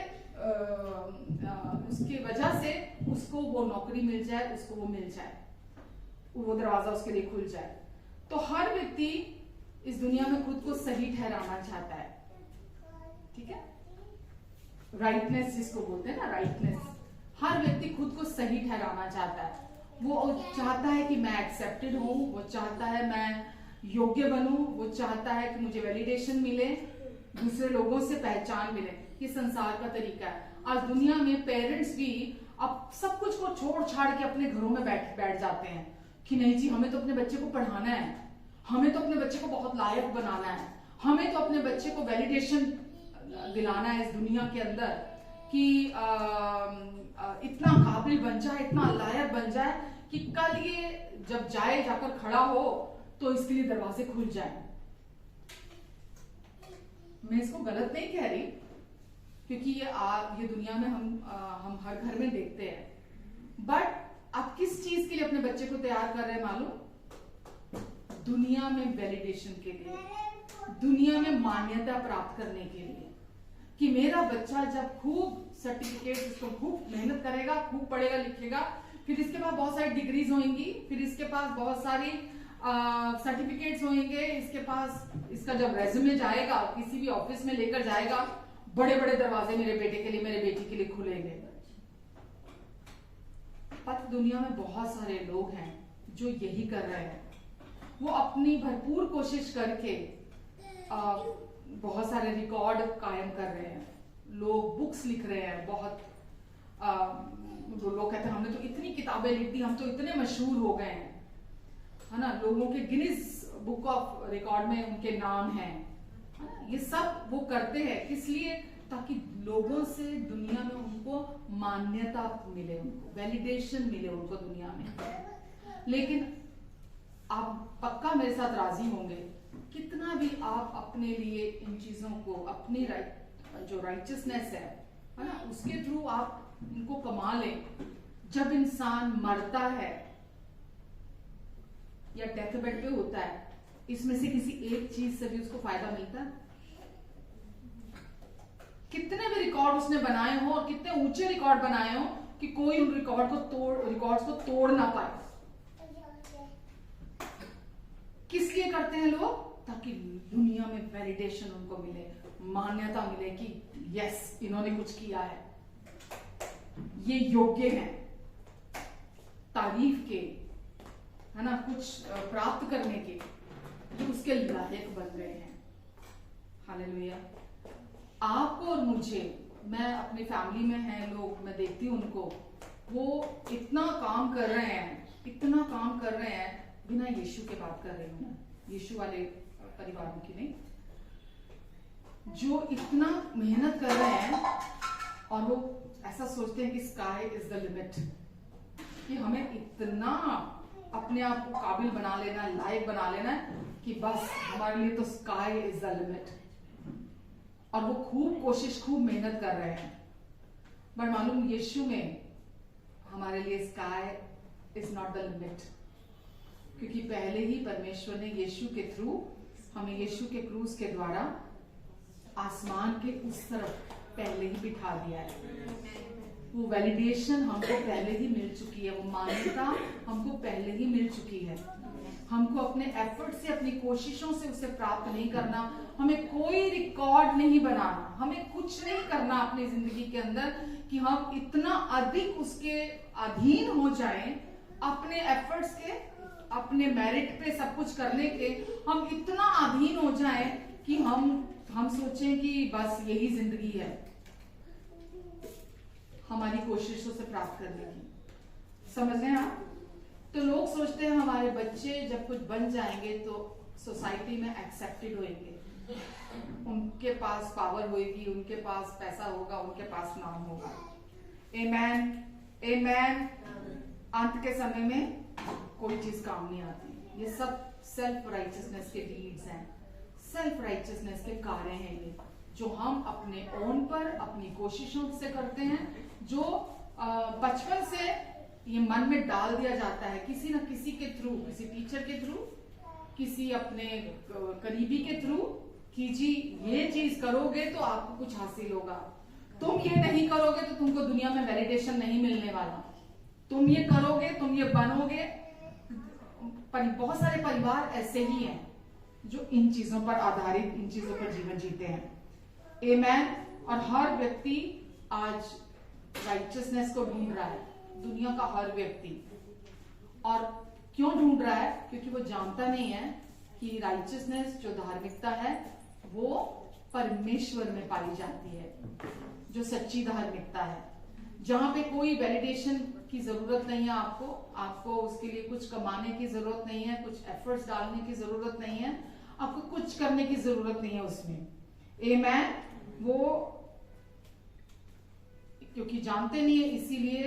वजह से उसको वो नौकरी मिल जाए, उसको वो मिल जाए, वो दरवाजा उसके लिए खुल जाए। तो हर व्यक्ति इस दुनिया में खुद को सही ठहराना चाहता है। ठीक है, राइटनेस जिसको बोलते हैं ना, राइटनेस। हर व्यक्ति खुद को सही ठहराना चाहता है। वो चाहता है कि मैं एक्सेप्टेड हूं, वो चाहता है मैं योग्य बनूं, वो चाहता है कि मुझे वैलिडेशन मिले, दूसरे लोगों से पहचान मिले। ये संसार का तरीका है। आज दुनिया में पेरेंट्स भी अब सब कुछ को छोड़ छाड़ के अपने घरों में बैठ जाते हैं कि नहीं जी, हमें तो अपने बच्चे को पढ़ाना है, हमें तो अपने बच्चे को बहुत लायक बनाना है, हमें तो अपने बच्चे को वैलिडेशन दिलाना है इस दुनिया के अंदर कि इतना काबिल बन जाए, इतना लायक बन जाए कि कल ये जब जाकर खड़ा हो तो इसके लिए दरवाजे खुल जाए। मैं इसको गलत नहीं कह रही, क्योंकि ये दुनिया में हम हर घर में देखते हैं। बट आप किस चीज के लिए अपने बच्चे को तैयार कर रहे हैं मालूम? दुनिया में वैलिडेशन के लिए, दुनिया में मान्यता प्राप्त करने के लिए, कि मेरा बच्चा जब खूब सर्टिफिकेट, उसको खूब मेहनत करेगा, खूब पढ़ेगा लिखेगा, फिर इसके पास बहुत सारी डिग्रीज होंगी, फिर इसके पास बहुत सारी सर्टिफिकेट्स होंगे, इसके पास इसका जब रेज्यूमे जाएगा, किसी भी ऑफिस में लेकर जाएगा, बड़े बड़े दरवाजे मेरे बेटे के लिए, मेरे बेटी के लिए खुलेंगे। पर दुनिया में बहुत सारे लोग हैं जो यही कर रहे हैं। वो अपनी भरपूर कोशिश करके बहुत सारे रिकॉर्ड कायम कर रहे हैं। लोग बुक्स लिख रहे हैं, बहुत लोग कहते हैं हमने तो इतनी किताबें लिख दी, हम तो इतने मशहूर हो गए हैं, है ना, लोगों के गिनीज बुक ऑफ रिकॉर्ड में उनके नाम हैं। ये सब वो करते हैं किस लिए? ताकि लोगों से दुनिया में उनको मान्यता मिले, उनको वैलिडेशन मिले उनको दुनिया में। लेकिन आप पक्का मेरे साथ राजी होंगे, कितना भी आप अपने लिए इन चीजों को, अपनी जो राइचियसनेस है ना, उसके थ्रू आप उनको कमा लें, जब इंसान मरता है या डेथ बेड पे होता है, इसमें से किसी एक चीज से भी उसको फायदा मिलता है? कितने भी रिकॉर्ड उसने बनाए हो और कितने ऊंचे रिकॉर्ड बनाए हो कि कोई उन रिकॉर्ड्स को तोड़ ना पाए। किस लिए करते हैं लोग? ताकि दुनिया में वैलिडेशन उनको मिले, मान्यता मिले कि यस, इन्होंने कुछ किया है, ये योग्य हैं तारीफ के, है ना, कुछ प्राप्त करने के, ये उसके लायक बन रहे हैं। हालेलुया। आपको और मुझे, मैं अपनी फैमिली में है लोग, मैं देखती हूँ उनको, वो इतना काम कर रहे हैं, इतना काम कर रहे हैं, बिना यीशु के बात कर रही हूँ मैं, यीशु वाले परिवारों की नहीं, जो इतना मेहनत कर रहे हैं और वो ऐसा सोचते हैं कि स्काई इज द लिमिट, कि हमें इतना अपने आप को काबिल बना लेना, लायक बना लेना है कि बस हमारे लिए तो स्काई इज द लिमिट, और वो खूब कोशिश, खूब मेहनत कर रहे हैं। पर मालूम यीशु में हमारे लिए sky is not the limit, क्योंकि पहले ही परमेश्वर ने यीशु के थ्रू हमें यीशु के क्रूस के द्वारा आसमान के उस तरफ पहले ही बिठा दिया है। वो वैलिडेशन हमको पहले ही मिल चुकी है, वो मान्यता हमको पहले ही मिल चुकी है। हमको अपने एफर्ट से, अपनी कोशिशों से उसे प्राप्त नहीं करना, हमें कोई रिकॉर्ड नहीं बनाना, हमें कुछ नहीं करना अपनी जिंदगी के अंदर कि हम इतना अधिक उसके अधीन हो जाएं, अपने एफर्ट्स के, अपने मेरिट पे सब कुछ करने के हम इतना अधीन हो जाएं कि हम सोचें कि बस यही जिंदगी है हमारी कोशिशों से प्राप्त करने की। समझ रहे हैं आप? तो लोग सोचते हैं हमारे बच्चे जब कुछ बन जाएंगे तो सोसाइटी में एक्सेप्टेड होंगे, उनके पास पावर होगी, उनके पास पैसा होगा, उनके पास नाम होगा। आमेन, आमेन। अंत के समय में कोई चीज काम नहीं आती। ये सब सेल्फ राइचियसनेस के डीड्स हैं, सेल्फ राइचियसनेस के कार्य हैं ये, जो हम अपने ओन पर, अपनी कोशिशों से करते हैं, जो बचपन से ये मन में डाल दिया जाता है किसी न किसी के थ्रू, किसी टीचर के थ्रू, किसी अपने करीबी के थ्रू, कि जी ये चीज करोगे तो आपको कुछ हासिल होगा, तुम ये नहीं करोगे तो तुमको दुनिया में वैलिडेशन नहीं मिलने वाला, तुम ये करोगे, तुम ये बनोगे। बहुत सारे परिवार ऐसे ही हैं जो इन चीजों पर आधारित, इन चीजों पर जीवन जीते हैं। आमेन। और हर व्यक्ति आज राइचियसनेस को ढूंढ रहा है, दुनिया का हर व्यक्ति। और क्यों ढूंढ रहा है? क्योंकि वो जानता नहीं है कि राइचियसनेस, जो धार्मिकता है, वो परमेश्वर में पाई जाती है, जो सच्ची धार्मिकता है, जहां पे कोई वैलिडेशन की जरूरत नहीं है आपको उसके लिए कुछ कमाने की जरूरत नहीं है, कुछ एफर्ट्स डालने की जरूरत नहीं है, आपको कुछ करने की जरूरत नहीं है उसमें। आमेन। वो क्योंकि जानते नहीं है, इसीलिए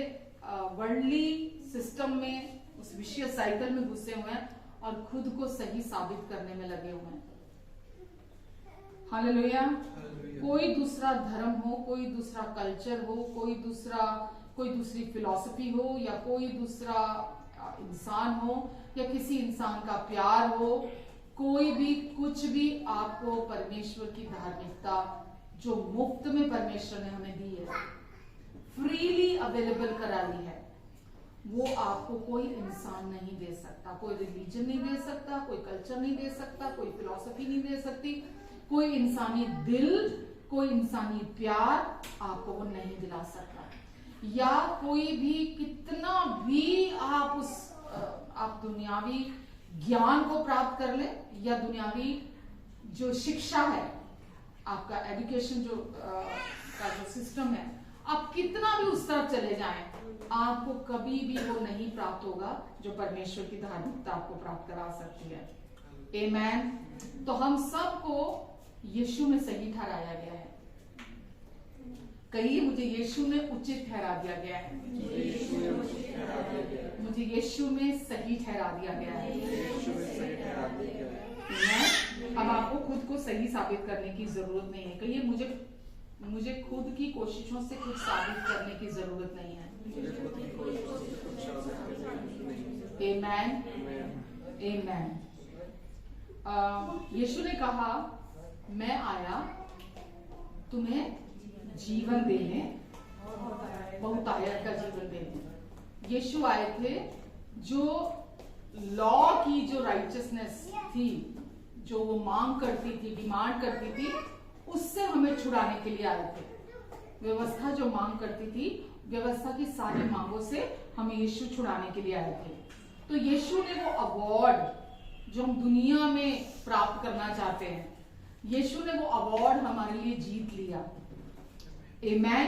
वर्ल्डली सिस्टम में, उस विषय साइकिल में घुसे हुए हैं और खुद को सही साबित करने में लगे हुए हैं। हालेलुया। कोई दूसरा धर्म हो, कोई दूसरा कल्चर हो, कोई दूसरी फिलॉसफी हो, या कोई दूसरा इंसान हो, या किसी इंसान का प्यार हो, कोई भी कुछ भी आपको परमेश्वर की धार्मिकता जो मुफ्त में परमेश्वर ने हमें दी है, फ्रीली अवेलेबल करा ली है, वो आपको कोई इंसान नहीं दे सकता, कोई रिलीजन नहीं दे सकता, कोई कल्चर नहीं दे सकता, कोई फिलॉसफी नहीं दे सकती, कोई इंसानी दिल, कोई इंसानी प्यार आपको वो नहीं दिला सकता। या कोई भी कितना भी आप दुनियावी ज्ञान को प्राप्त कर ले, या दुनियावी जो शिक्षा है, आपका एजुकेशन का जो सिस्टम है, आप कितना भी उस तरफ चले जाएं, आपको कभी भी वो नहीं प्राप्त होगा जो परमेश्वर की धार्मिकता आपको प्राप्त करा सकती है। आमेन। तो हम सबको यीशु में सही ठहराया गया है। कहिए, मुझे यीशु में उचित ठहरा दिया गया है, मुझे यीशु में सही ठहरा दिया गया है। अब आपको खुद को सही साबित करने की जरूरत नहीं है। कहिए, मुझे खुद की कोशिशों से कुछ साबित करने की जरूरत नहीं है। आमेन, आमेन। यीशु ने कहा, मैं आया तुम्हें जीवन देने, बहुतायत का जीवन देने। यीशु आए थे जो लॉ की जो राइचियसनेस थी, जो वो मांग करती थी, डिमांड करती थी, उससे हमें छुड़ाने के लिए आए थे। व्यवस्था जो मांग करती थी, व्यवस्था की सारी मांगों से हमें यीशु छुड़ाने के लिए आए थे। तो यीशु ने वो अवार्ड जो हम दुनिया में प्राप्त करना चाहते हैं, यीशु ने वो अवार्ड हमारे लिए जीत लिया। आमेन।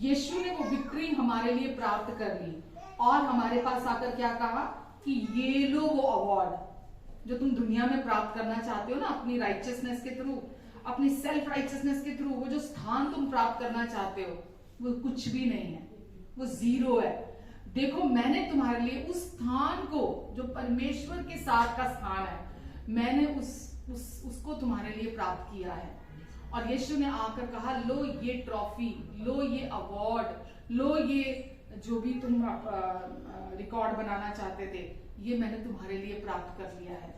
यीशु ने वो विक्ट्री हमारे लिए प्राप्त कर ली और हमारे पास आकर क्या कहा कि ये लो वो अवार्ड, जो तुम दुनिया में प्राप्त करना चाहते हो ना, अपनी राइचियसनेस के थ्रू, अपनी सेल्फ राइचियसनेस के थ्रू, वो जो स्थान तुम प्राप्त करना चाहते हो वो कुछ भी नहीं है, वो जीरो है। देखो मैंने तुम्हारे लिए उस स्थान को, जो परमेश्वर के साथ का स्थान है, मैंने उसको तुम्हारे लिए प्राप्त किया है। और यीशु ने आकर कहा, लो ये ट्रॉफी, लो ये अवार्ड, लो ये जो भी तुम रिकॉर्ड बनाना चाहते थे, ये मैंने तुम्हारे लिए प्राप्त कर लिया है।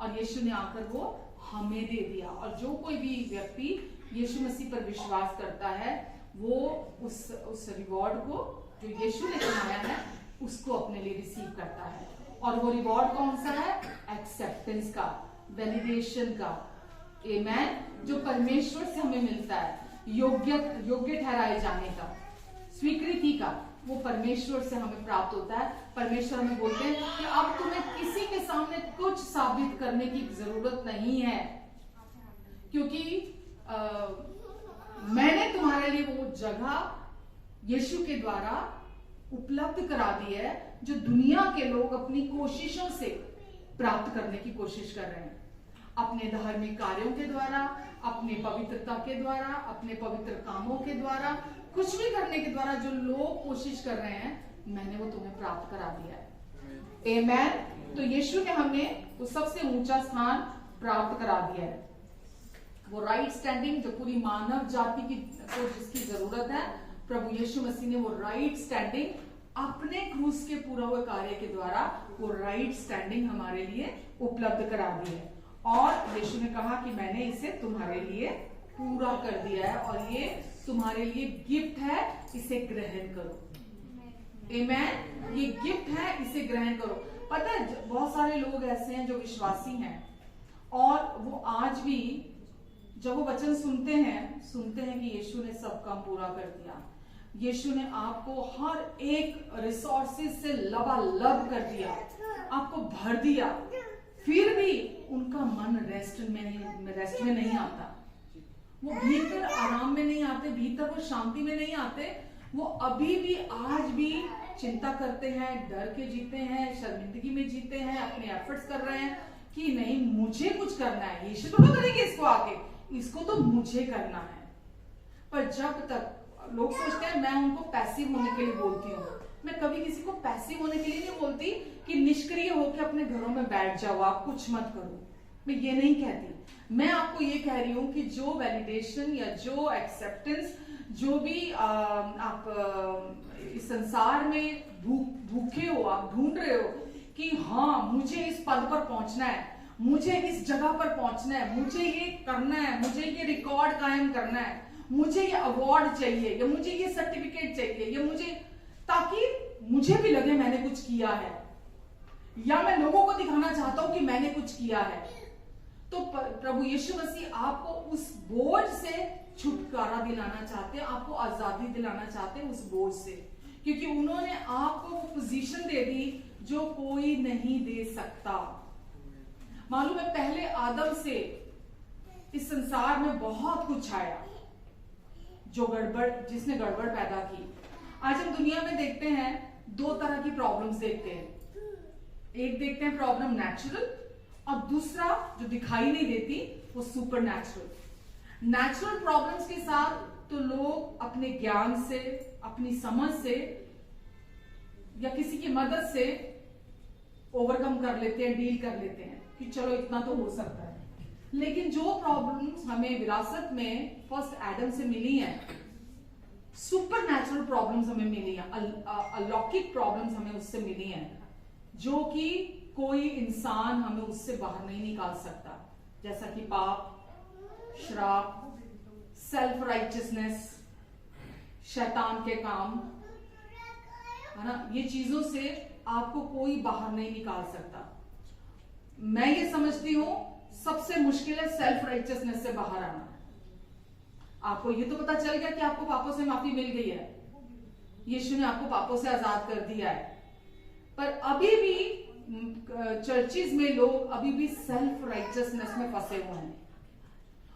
और यीशु ने आकर वो हमें दे दिया। और जो कोई भी व्यक्ति यीशु मसीह पर विश्वास करता है, वो उस रिवॉर्ड को जो यीशु ने कमाया है उसको अपने लिए रिसीव करता है। और वो रिवॉर्ड कौन सा है? एक्सेप्टेंस का, वैलिडेशन का, आमेन, जो परमेश्वर से हमें मिलता है, योग्य ठहराए जाने का, स्वीकृति का, वो परमेश्वर से हमें प्राप्त होता है। परमेश्वर हमें बोलते हैं कि अब तुम्हें किसी के सामने कुछ साबित करने की जरूरत नहीं है, क्योंकि मैंने तुम्हारे लिए वो जगह यीशु के द्वारा उपलब्ध करा दी है, जो दुनिया के लोग अपनी कोशिशों से प्राप्त करने की कोशिश कर रहे हैं, अपने धार्मिक कार्यों के द्वारा, अपने पवित्रता के द्वारा, अपने पवित्र कामों के द्वारा, कुछ भी करने के द्वारा जो लोग कोशिश कर रहे हैं, मैंने वो तुम्हें प्राप्त करा दिया है। आमेन। तो यीशु ने हमें वो सबसे ऊंचा स्थान प्राप्त करा दिया है, वो राइट स्टैंडिंग जो पूरी मानव जाति को जिसकी जरूरत है, प्रभु यीशु मसीह ने वो राइट स्टैंडिंग अपने क्रूस के पूरा हुए कार्य के द्वारा वो राइट स्टैंडिंग हमारे लिए उपलब्ध करा दी है। और यीशु ने कहा कि मैंने इसे तुम्हारे लिए पूरा कर दिया है और ये तुम्हारे लिए गिफ्ट है, इसे ग्रहण करो। आमेन। ये गिफ्ट है, इसे ग्रहण करो। पता है बहुत सारे लोग ऐसे हैं जो विश्वासी हैं और वो आज भी जब वो वचन सुनते हैं कि यीशु ने सब काम पूरा कर दिया, यीशु ने आपको हर एक रिसोर्सेज से लबालब कर दिया, आपको भर दिया, फिर भी उनका मन रेस्ट में नहीं आता, वो भीतर आराम में नहीं आते, भीतर वो शांति में नहीं आते, वो अभी भी आज भी चिंता करते हैं, डर के जीते हैं, शर्मिंदगी में जीते हैं, अपने एफर्ट्स कर रहे हैं कि नहीं मुझे कुछ करना है, यीशु तो करेंगे इसको आके, इसको तो मुझे करना है। पर जब तक लोग सोचते हैं मैं उनको पैसिव होने के लिए बोलती हूँ, मैं कभी किसी को पैसिव होने के लिए नहीं बोलती कि निष्क्रिय होकर अपने घरों में बैठ जाओ, आप कुछ मत करो, मैं ये नहीं कहती। मैं आपको ये कह रही हूँ कि जो वैलिडेशन या जो एक्सेप्टेंस जो भी आप इस संसार में भूखे हो, आप ढूंढ रहे हो कि हाँ मुझे इस पद पर पहुंचना है, मुझे इस जगह पर पहुंचना है, मुझे ये करना है, मुझे ये रिकॉर्ड कायम करना है, मुझे ये अवार्ड चाहिए या मुझे ये सर्टिफिकेट चाहिए या मुझे, ताकि मुझे भी लगे मैंने कुछ किया है या मैं लोगों को दिखाना चाहता हूं कि मैंने कुछ किया है। तो प्रभु यीशु मसीह आपको उस बोझ से छुटकारा दिलाना चाहते हैं, आपको आजादी दिलाना चाहते हैं उस बोझ से, क्योंकि उन्होंने आपको वो पोजीशन दे दी जो कोई नहीं दे सकता। मालूम है पहले आदम से इस संसार में बहुत कुछ आया जिसने गड़बड़ पैदा की। आज हम दुनिया में देखते हैं दो तरह की प्रॉब्लम्स देखते हैं, एक देखते हैं प्रॉब्लम नेचुरल और दूसरा जो दिखाई नहीं देती वो सुपर नेचुरल। नेचुरल प्रॉब्लम्स के साथ तो लोग अपने ज्ञान से, अपनी समझ से या किसी की मदद से ओवरकम कर लेते हैं, डील कर लेते हैं कि चलो इतना तो हो सकता है। लेकिन जो प्रॉब्लम्स हमें विरासत में फर्स्ट एडम से मिली हैं, सुपर नेचुरल प्रॉब्लम्स हमें मिली हैं, अलौकिक प्रॉब्लम्स हमें उससे मिली हैं, जो कि कोई इंसान हमें उससे बाहर नहीं निकाल सकता, जैसा कि पाप, श्राप, सेल्फ राइचियसनेस, शैतान के काम, है ना, ये चीजों से आपको कोई बाहर नहीं निकाल सकता। मैं ये समझती हूं सबसे मुश्किल है सेल्फ राइचियसनेस से बाहर आना। आपको ये तो पता चल गया कि आपको पापों से माफी मिल गई है, यीशु ने आपको पापों से आजाद कर दिया है, पर अभी भी चर्चिज में लोग अभी भी सेल्फ राइचियसनेस में फंसे हुए हैं।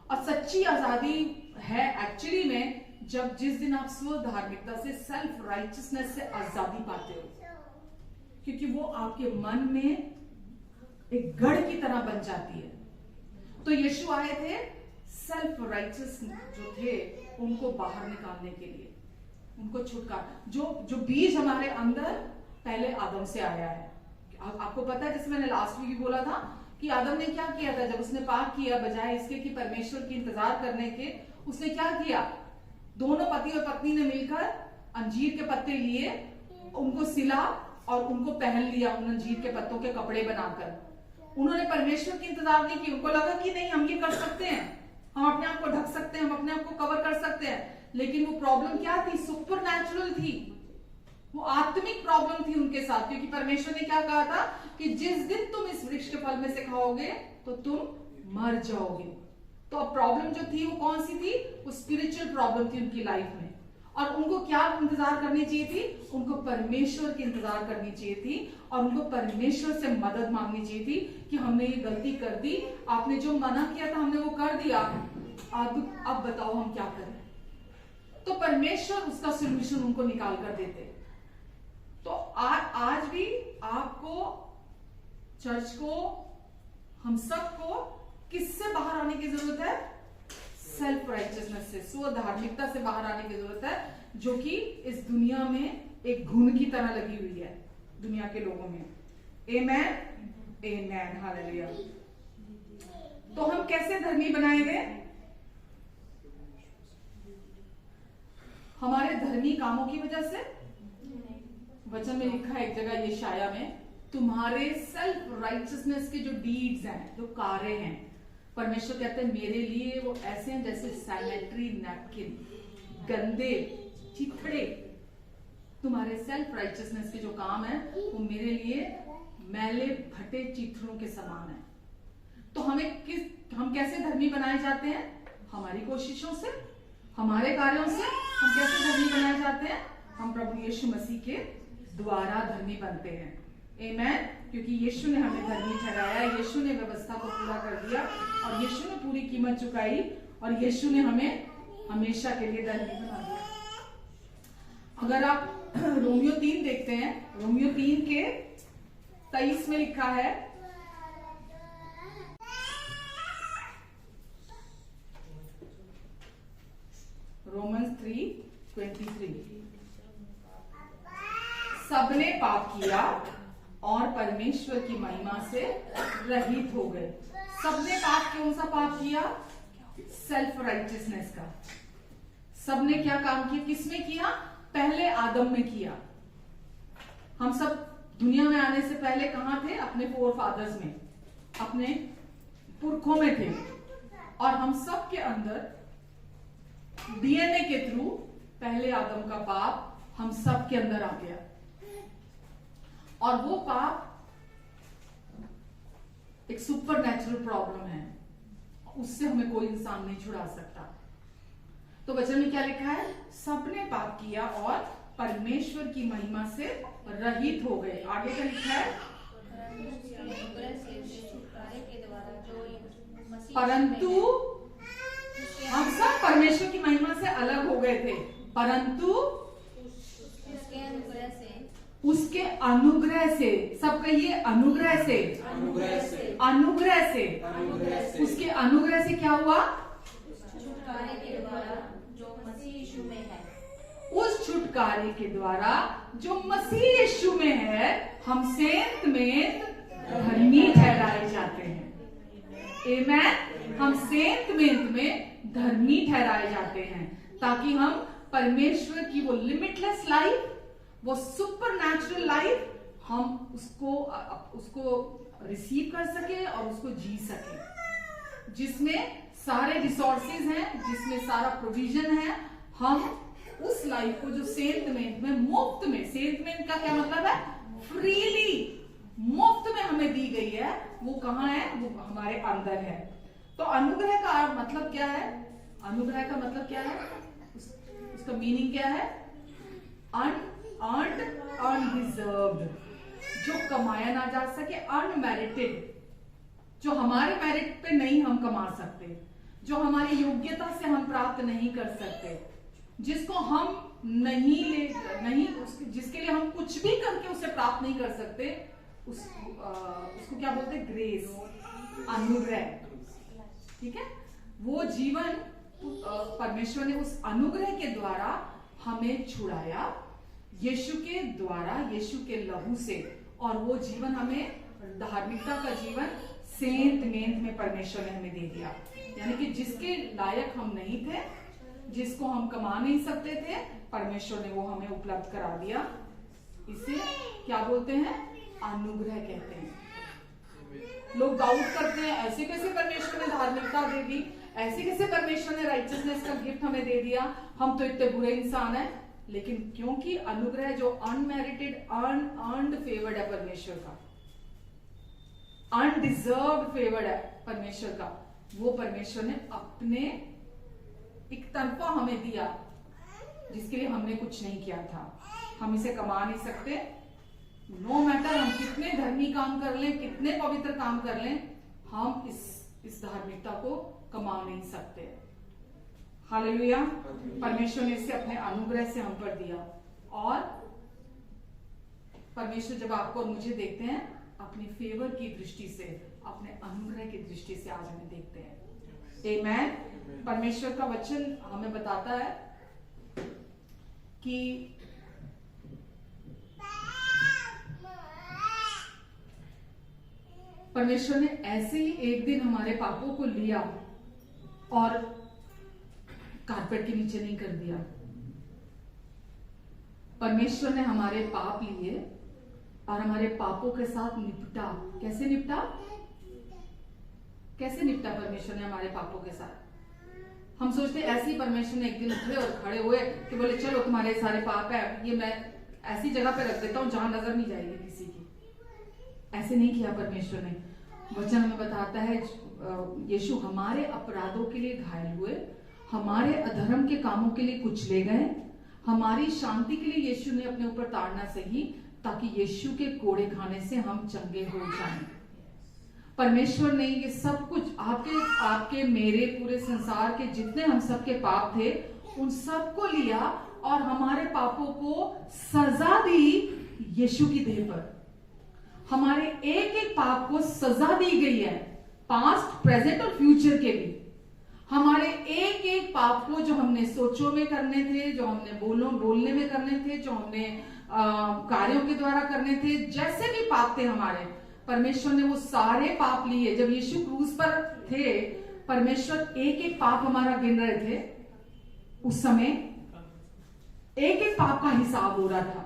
और सच्ची आजादी है एक्चुअली में जिस दिन आप स्व धार्मिकता से, सेल्फ राइचियसनेस से आजादी पाते हो, क्योंकि वो आपके मन में एक गढ़ की तरह बन जाती है। तो यीशु आए थे सेल्फ राइचस जो थे उनको बाहर निकालने के लिए, उनको छुटकारा, जो बीज हमारे अंदर पहले आदम से आया है। आपको पता है, जैसे मैंने लास्ट वीक भी बोला था कि आदम ने क्या किया था जब उसने पाप किया, बजाय इसके कि परमेश्वर की इंतजार करने के, उसने क्या किया, दोनों पति और पत्नी ने मिलकर अंजीर के पत्ते लिए, उनको सिला और उनको पहन लिया, उन अंजीर के पत्तों के कपड़े बनाकर। उन्होंने परमेश्वर की इंतजार नहीं की। उनको लगा कि नहीं, हम ये कर सकते हैं, हम अपने आप को ढक सकते हैं, हम अपने आप को कवर कर सकते हैं। लेकिन वो प्रॉब्लम क्या थी, सुपर नेचुरल थी, वो आत्मिक प्रॉब्लम थी उनके साथ। क्योंकि परमेश्वर ने क्या कहा था कि जिस दिन तुम इस वृक्ष के फल में से खाओगे तो तुम मर जाओगे। तो अब प्रॉब्लम जो थी वो कौन सी थी, वो स्पिरिचुअल प्रॉब्लम थी उनकी लाइफ में। और उनको क्या इंतजार करनी चाहिए थी, उनको परमेश्वर की इंतजार करनी चाहिए थी और उनको परमेश्वर से मदद मांगनी चाहिए थी कि हमने ये गलती कर दी, आपने जो मना किया था हमने वो कर दिया, अब बताओ हम क्या करें। तो परमेश्वर उसका सॉल्यूशन उनको निकाल कर देते। तो आज भी आपको, चर्च को, हम सबको किससे बाहर आने की जरूरत है, सेल्फ राइचियसनेस से, स्व धार्मिकता से बाहर आने की जरूरत है, जो कि इस दुनिया में एक घुन की तरह लगी हुई है दुनिया के लोगों में। आमेन, आमेन, हालेलुया। तो हम कैसे धर्मी बनाए गए, हमारे धर्मी कामों की वजह से। वचन में लिखा है एक जगह यशाया में, तुम्हारे सेल्फ राइचियसनेस के जो डीड्स हैं, जो कार्य हैं, परमेश्वर कहते हैं मेरे लिए वो ऐसे हैं जैसे सैनिटरी नैपकिन, गंदे चिथड़े। तुम्हारे सेल्फ राइचियसनेस के जो काम है वो मेरे लिए मैले भटे चिथड़ों के समान है। तो हम कैसे धर्मी बनाए जाते हैं, हमारी कोशिशों से, हमारे कार्यों से। हम कैसे धर्मी बनाए जाते हैं, हम प्रभु यीशु मसीह के द्वारा धर्मी बनते हैं। आमेन। क्योंकि यीशु ने हमें धर्मी ठहराया, यीशु ने व्यवस्था को पूरा कर दिया और यीशु ने पूरी कीमत चुकाई और यीशु ने हमें हमेशा के लिए धर्मी बना दिया। अगर आप रोमियो 3 देखते हैं, रोमियो 3 के 23 में लिखा है, रोमन्स 3:23, सबने पाप किया और परमेश्वर की महिमा से रहित हो गए। सबने पाप, कौन सा पाप किया, सेल्फ राइचियसनेस का। सबने क्या काम किया, किसमें किया, पहले आदम में किया। हम सब दुनिया में आने से पहले कहां थे, अपने फोर फादर्स में, अपने पुरखों में थे। और हम सब के अंदर डीएनए के थ्रू पहले आदम का पाप हम सब के अंदर आ गया और वो पाप एक सुपर नेचुरल प्रॉब्लम है, उससे हमें कोई इंसान नहीं छुड़ा सकता। तो वचन में क्या लिखा है, सबने पाप किया और परमेश्वर की महिमा से रहित हो गए। आगे क्या लिखा है, परंतु हम सब परमेश्वर की महिमा से अलग हो गए थे, परंतु उसके अनुग्रह से, सब कहिए अनुग्रह से, अनुग्रह से, उसके अनुग्रह से क्या हुआ, छुटकारे के द्वारा जो मसीह यीशु में है, उस छुटकारे के द्वारा जो मसीह यीशु में है, हम सेंत में धर्मी ठहराए जाते हैं। आमेन। हम सेंत में धर्मी ठहराए जाते हैं ताकि हम परमेश्वर की वो लिमिटलेस लाइफ, वो सुपर नेचुरल लाइफ, हम उसको रिसीव कर सके और उसको जी सके, जिसमें सारे रिसोर्सेज हैं, जिसमें सारा प्रोविजन है। हम उस लाइफ को जो सेंट में मुफ्त में, सेंट में का क्या मतलब है, फ्रीली, मुफ्त में हमें दी गई है, वो कहाँ है, वो हमारे अंदर है। तो अनुग्रह का मतलब क्या है, अनुग्रह का मतलब क्या है, उसका मीनिंग क्या है, अनअर्न्ड, अनडिजर्व्ड, जो कमाया ना जा सके, अनमेरिटेड, जो हमारे मेरिट पे नहीं हम कमा सकते, जो हमारी योग्यता से हम प्राप्त नहीं कर सकते, जिसको हम नहीं जिसके लिए हम कुछ भी करके उसे प्राप्त नहीं कर सकते, उसको क्या बोलते हैं, ग्रेस, अनुग्रह, ठीक है। वो जीवन परमेश्वर ने उस अनुग्रह के द्वारा हमें छुड़ाया, यीशु के द्वारा, यीशु के लहू से, और वो जीवन हमें धार्मिकता का जीवन सेंत मेंत में परमेश्वर ने हमें दे दिया। यानी कि जिसके लायक हम नहीं थे, जिसको हम कमा नहीं सकते थे, परमेश्वर ने वो हमें उपलब्ध करा दिया। इसे क्या बोलते हैं, अनुग्रह कहते हैं। लोग डाउट करते हैं, ऐसे कैसे परमेश्वर ने धार्मिकता दे दी, ऐसे कैसे परमेश्वर ने राइचियसनेस का गिफ्ट हमें दे दिया, हम तो इतने बुरे इंसान हैं। लेकिन क्योंकि अनुग्रह जो अनमेरिटेड, अनअर्न्ड फेवर्ड है परमेश्वर का, अनडिजर्व्ड फेवर्ड है परमेश्वर का, वो परमेश्वर ने अपने एक तरफा हमें दिया, जिसके लिए हमने कुछ नहीं किया था। हम इसे कमा नहीं सकते। नो मैटर हम कितने धर्मी काम कर लें, कितने पवित्र काम कर लें, हम इस धार्मिकता को कमा नहीं सकते। हालेलुया। परमेश्वर ने इसे अपने अनुग्रह से हम पर दिया। और परमेश्वर जब आपको और मुझे देखते हैं अपने फेवर की दृष्टि से, अपने अनुग्रह की दृष्टि से आज हमें देखते हैं। आमेन। परमेश्वर का वचन हमें बताता है कि परमेश्वर ने ऐसे ही एक दिन हमारे पापों को लिया और कारपेट के नीचे नहीं कर दिया। परमेश्वर ने हमारे पाप लिए और हमारे पापों के साथ निपटा। कैसे निपटा? कैसे निपटा परमेश्वर ने हमारे पापों के साथ? हम सोचते ऐसे ही परमेश्वर ने एक दिन उठे और खड़े हुए कि बोले चलो तुम्हारे सारे पाप है, ये मैं ऐसी जगह पे रख देता हूं जहां नजर नहीं जाएगी किसी की। ऐसे नहीं किया परमेश्वर ने। वचन हमें बताता है यीशु हमारे अपराधों के लिए घायल हुए, हमारे अधर्म के कामों के लिए कुचले गए, हमारी शांति के लिए यीशु ने अपने ऊपर ताड़ना सही, ताकि यीशु के कोड़े खाने से हम चंगे हो जाएं। परमेश्वर ने ये सब कुछ आपके मेरे पूरे संसार के जितने हम सबके पाप थे उन सबको लिया और हमारे पापों को सजा दी यीशु की देह पर। हमारे एक एक पाप को सजा दी गई है, पास्ट, प्रेजेंट और फ्यूचर के भी। हमारे एक एक पाप को जो हमने सोचों में करने थे, जो हमने बोलने में करने थे, जो हमने कार्यों के द्वारा करने थे, जैसे भी पाप थे हमारे, परमेश्वर ने वो सारे पाप लिए। जब यीशु क्रूस पर थे, परमेश्वर एक एक पाप हमारा गिन रहे थे। उस समय एक एक पाप का हिसाब हो रहा था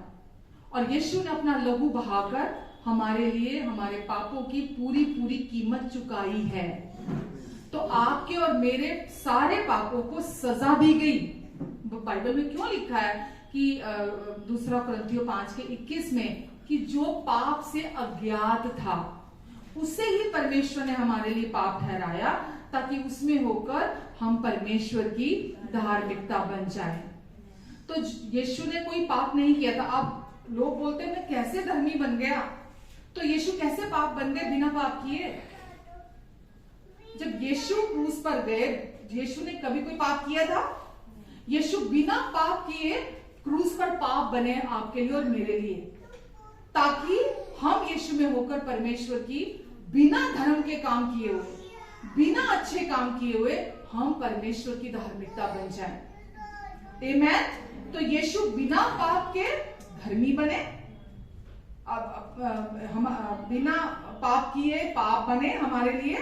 और यीशु ने अपना लहू बहाकर हमारे लिए हमारे पापों की पूरी पूरी कीमत चुकाई है। तो आपके और मेरे सारे पापों को सजा दी गई। बाइबल में क्यों लिखा है कि 2 कुरिन्थियों 5:21 में कि जो पाप से अज्ञात था उसे ही परमेश्वर ने हमारे लिए पाप ठहराया, ताकि उसमें होकर हम परमेश्वर की धार्मिकता बन जाए। तो यीशु ने कोई पाप नहीं किया था। अब लोग बोलते हैं मैं कैसे धर्मी बन गया, तो यीशु कैसे पाप बन गए बिना पाप किए? जब यीशु क्रूस पर गए, यीशु ने कभी कोई पाप किया था? यीशु बिना पाप किए क्रूस पर पाप बने आपके लिए और मेरे लिए, ताकि हम यीशु में होकर परमेश्वर की बिना धर्म के काम किए हुए, बिना अच्छे काम किए हुए हम परमेश्वर की धार्मिकता बन जाएं। आमेन। तो यीशु बिना पाप के धर्मी बने, हम बिना पाप किए पाप बने हमारे लिए,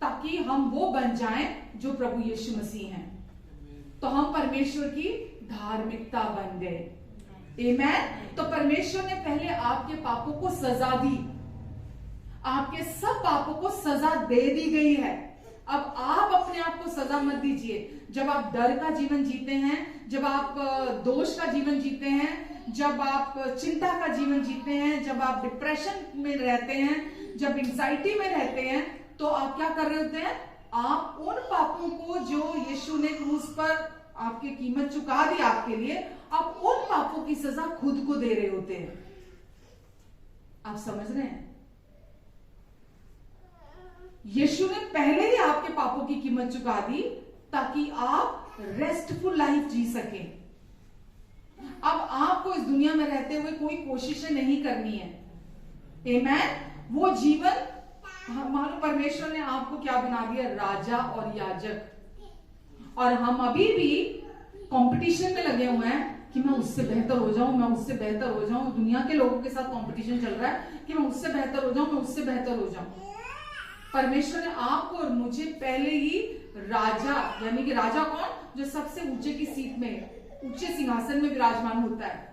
ताकि हम वो बन जाएं जो प्रभु यीशु मसीह हैं। तो हम परमेश्वर की धार्मिकता बन गए। आमेन। तो परमेश्वर ने पहले आपके पापों को सजा दी, आपके सब पापों को सजा दे दी गई है। अब आप अपने आप को सजा मत दीजिए। जब आप डर का जीवन जीते हैं, जब आप दोष का जीवन जीते हैं, जब आप चिंता का जीवन जीते हैं, जब आप डिप्रेशन में रहते हैं, जब एंजाइटी में रहते हैं, तो आप क्या कर रहे होते हैं? आप उन पापों को जो यीशु ने क्रूस पर आपकी कीमत चुका दी आपके लिए, आप उन पापों की सजा खुद को दे रहे होते हैं। आप समझ रहे हैं? यीशु ने पहले ही आपके पापों की कीमत चुका दी, ताकि आप रेस्टफुल लाइफ जी सकें। अब आपको इस दुनिया में रहते हुए कोई कोशिशें नहीं करनी है। आमेन। वो जीवन, मानो परमेश्वर ने आपको क्या बना दिया, राजा और याजक, और हम अभी भी कंपटीशन में लगे हुए हैं कि मैं उससे बेहतर हो जाऊं, मैं उससे बेहतर हो जाऊं। दुनिया के लोगों के साथ कंपटीशन चल रहा है कि मैं उससे बेहतर हो जाऊं, मैं उससे बेहतर हो जाऊं। परमेश्वर ने आपको और मुझे पहले ही राजा, यानी कि राजा कौन, जो सबसे ऊंचे की सीट में, ऊंचे सिंहासन में विराजमान होता है,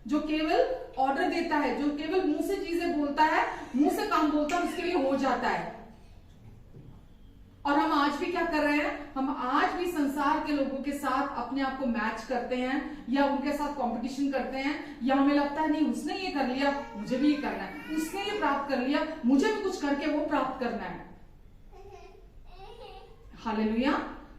जो केवल ऑर्डर देता है, जो केवल मुंह से चीजें बोलता है, मुंह से काम बोलता है, उसके लिए हो जाता है। और हम आज भी क्या कर रहे हैं, हम आज भी संसार के लोगों के साथ अपने आप को मैच करते हैं या उनके साथ कंपटीशन करते हैं, या हमें लगता है नहीं उसने ये कर लिया मुझे भी ये करना है, उसने ये प्राप्त कर लिया मुझे भी कुछ करके वो प्राप्त करना है। हालेलुया।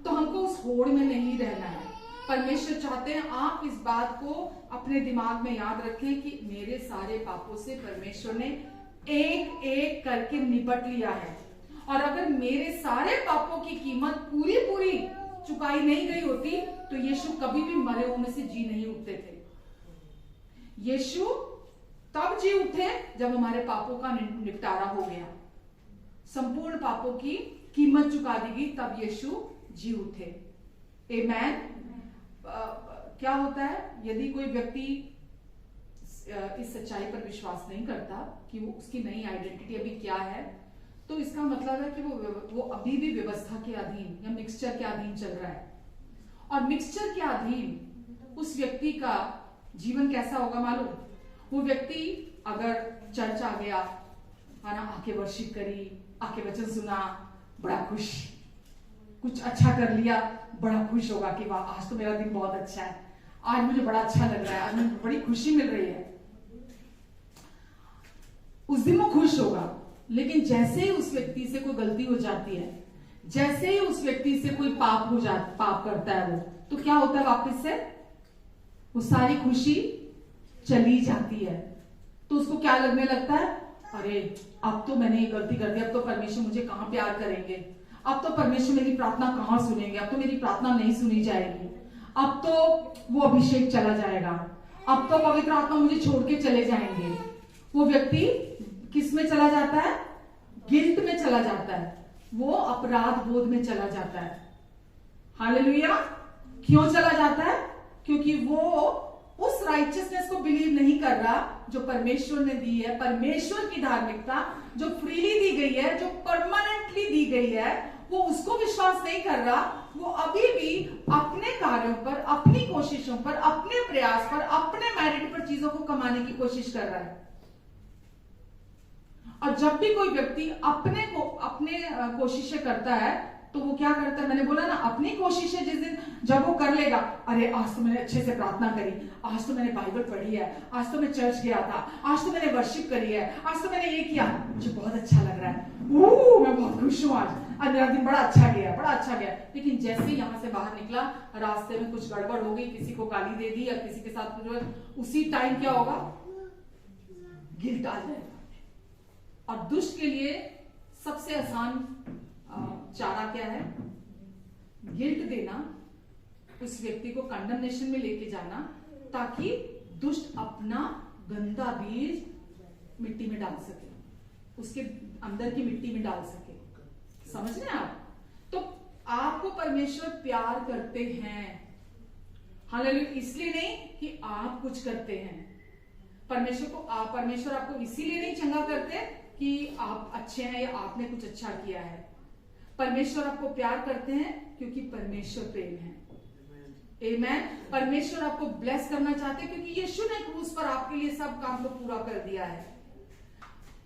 तो हमको उस होड़ में नहीं रहना है। परमेश्वर चाहते हैं आप इस बात को अपने दिमाग में याद रखें कि मेरे सारे पापों से परमेश्वर ने एक एक करके निपट लिया है, और अगर मेरे सारे पापों की कीमत पूरी पूरी चुकाई नहीं गई होती तो यीशु कभी भी मरे हुए में से जी नहीं उठते थे। यीशु तब जी उठे जब हमारे पापों का निपटारा हो गया, संपूर्ण पापों की कीमत चुका दी गई, तब यीशु जी उठे। आमेन। क्या होता है यदि कोई व्यक्ति इस सच्चाई पर विश्वास नहीं करता कि वो उसकी नई आइडेंटिटी अभी क्या है, तो इसका मतलब है कि वो अभी भी व्यवस्था के अधीन या मिक्सचर के अधीन चल रहा है। और मिक्सचर के अधीन उस व्यक्ति का जीवन कैसा होगा मालूम? वो व्यक्ति अगर चर्च आ गया, है ना, आके वर्शिप करी, आके वचन सुना, बड़ा खुश, कुछ अच्छा कर लिया, बड़ा खुश होगा कि वाह आज तो मेरा दिन बहुत अच्छा है, आज मुझे बड़ा अच्छा लग रहा है, आज मुझे बड़ी खुशी मिल रही है। उस दिन वो खुश होगा। लेकिन जैसे ही उस व्यक्ति से कोई गलती हो जाती है, जैसे ही उस व्यक्ति से कोई पाप करता है वो, तो क्या होता है, वापस से वो सारी खुशी चली जाती है। तो उसको क्या लगने लगता है, अरे अब तो मैंने ये गलती कर दी, अब तो परमेश्वर मुझे कहां प्यार करेंगे, अब तो परमेश्वर मेरी प्रार्थना कहां सुनेंगे, अब तो मेरी प्रार्थना नहीं सुनी जाएगी, अब तो वो अभिषेक चला जाएगा, अब तो पवित्र आत्मा मुझे छोड़ के चले जाएंगे। वो व्यक्ति किस में चला जाता है? गिल्ट में चला जाता है, वो अपराध बोध में चला जाता है। हालेलुया। क्यों चला जाता है? क्योंकि वो उस राइचियसनेस को बिलीव नहीं कर रहा जो परमेश्वर ने दी है। परमेश्वर की धार्मिकता जो फ्रीली दी गई है, जो परमानेंटली दी गई है, वो उसको विश्वास नहीं कर रहा। वो अभी भी अपने कार्यों पर, अपनी कोशिशों पर, अपने प्रयास पर, अपने मेरिट पर चीजों को कमाने की कोशिश कर रहा है। और जब भी कोई व्यक्ति अपने कोशिशें करता है तो वो क्या करता है, मैंने बोला ना, अपनी कोशिशें जिस दिन जब वो कर लेगा, अरे आज तो मैंने अच्छे से प्रार्थना करी, आज तो मैंने बाइबल पढ़ी है, आज तो मैं चर्च गया था, आज तो मैंने वर्शिप करी है, आज तो मैंने ये किया, मुझे बहुत अच्छा लग रहा है, मैं बहुत खुश हूं, आज मेरा दिन बड़ा अच्छा गया, बड़ा अच्छा गया। लेकिन जैसे ही यहां से बाहर निकला, रास्ते में कुछ गड़बड़ हो गई, किसी को गाली दे दी या किसी के साथ कुछ, उसी टाइम क्या होगा, गिल्ट आ जाएगा। और दुष्ट के लिए सबसे आसान चारा क्या है? गिल्ट देना, उस व्यक्ति को कंडमनेशन में लेके जाना, ताकि दुष्ट अपना गंदा बीज मिट्टी में डाल सके, उसके अंदर की मिट्टी में डाल सके। समझ रहे हैं आप? तो आपको परमेश्वर प्यार करते हैं, हालेलुया, इसलिए नहीं कि आप कुछ करते हैं। परमेश्वर आपको इसीलिए नहीं चंगा करते कि आप अच्छे हैं या आपने कुछ अच्छा किया है। परमेश्वर आपको प्यार करते हैं क्योंकि परमेश्वर प्रेम है। आमेन। परमेश्वर आपको ब्लेस करना चाहते हैं क्योंकि यीशु ने क्रूस पर आपके लिए सब काम को पूरा कर दिया है।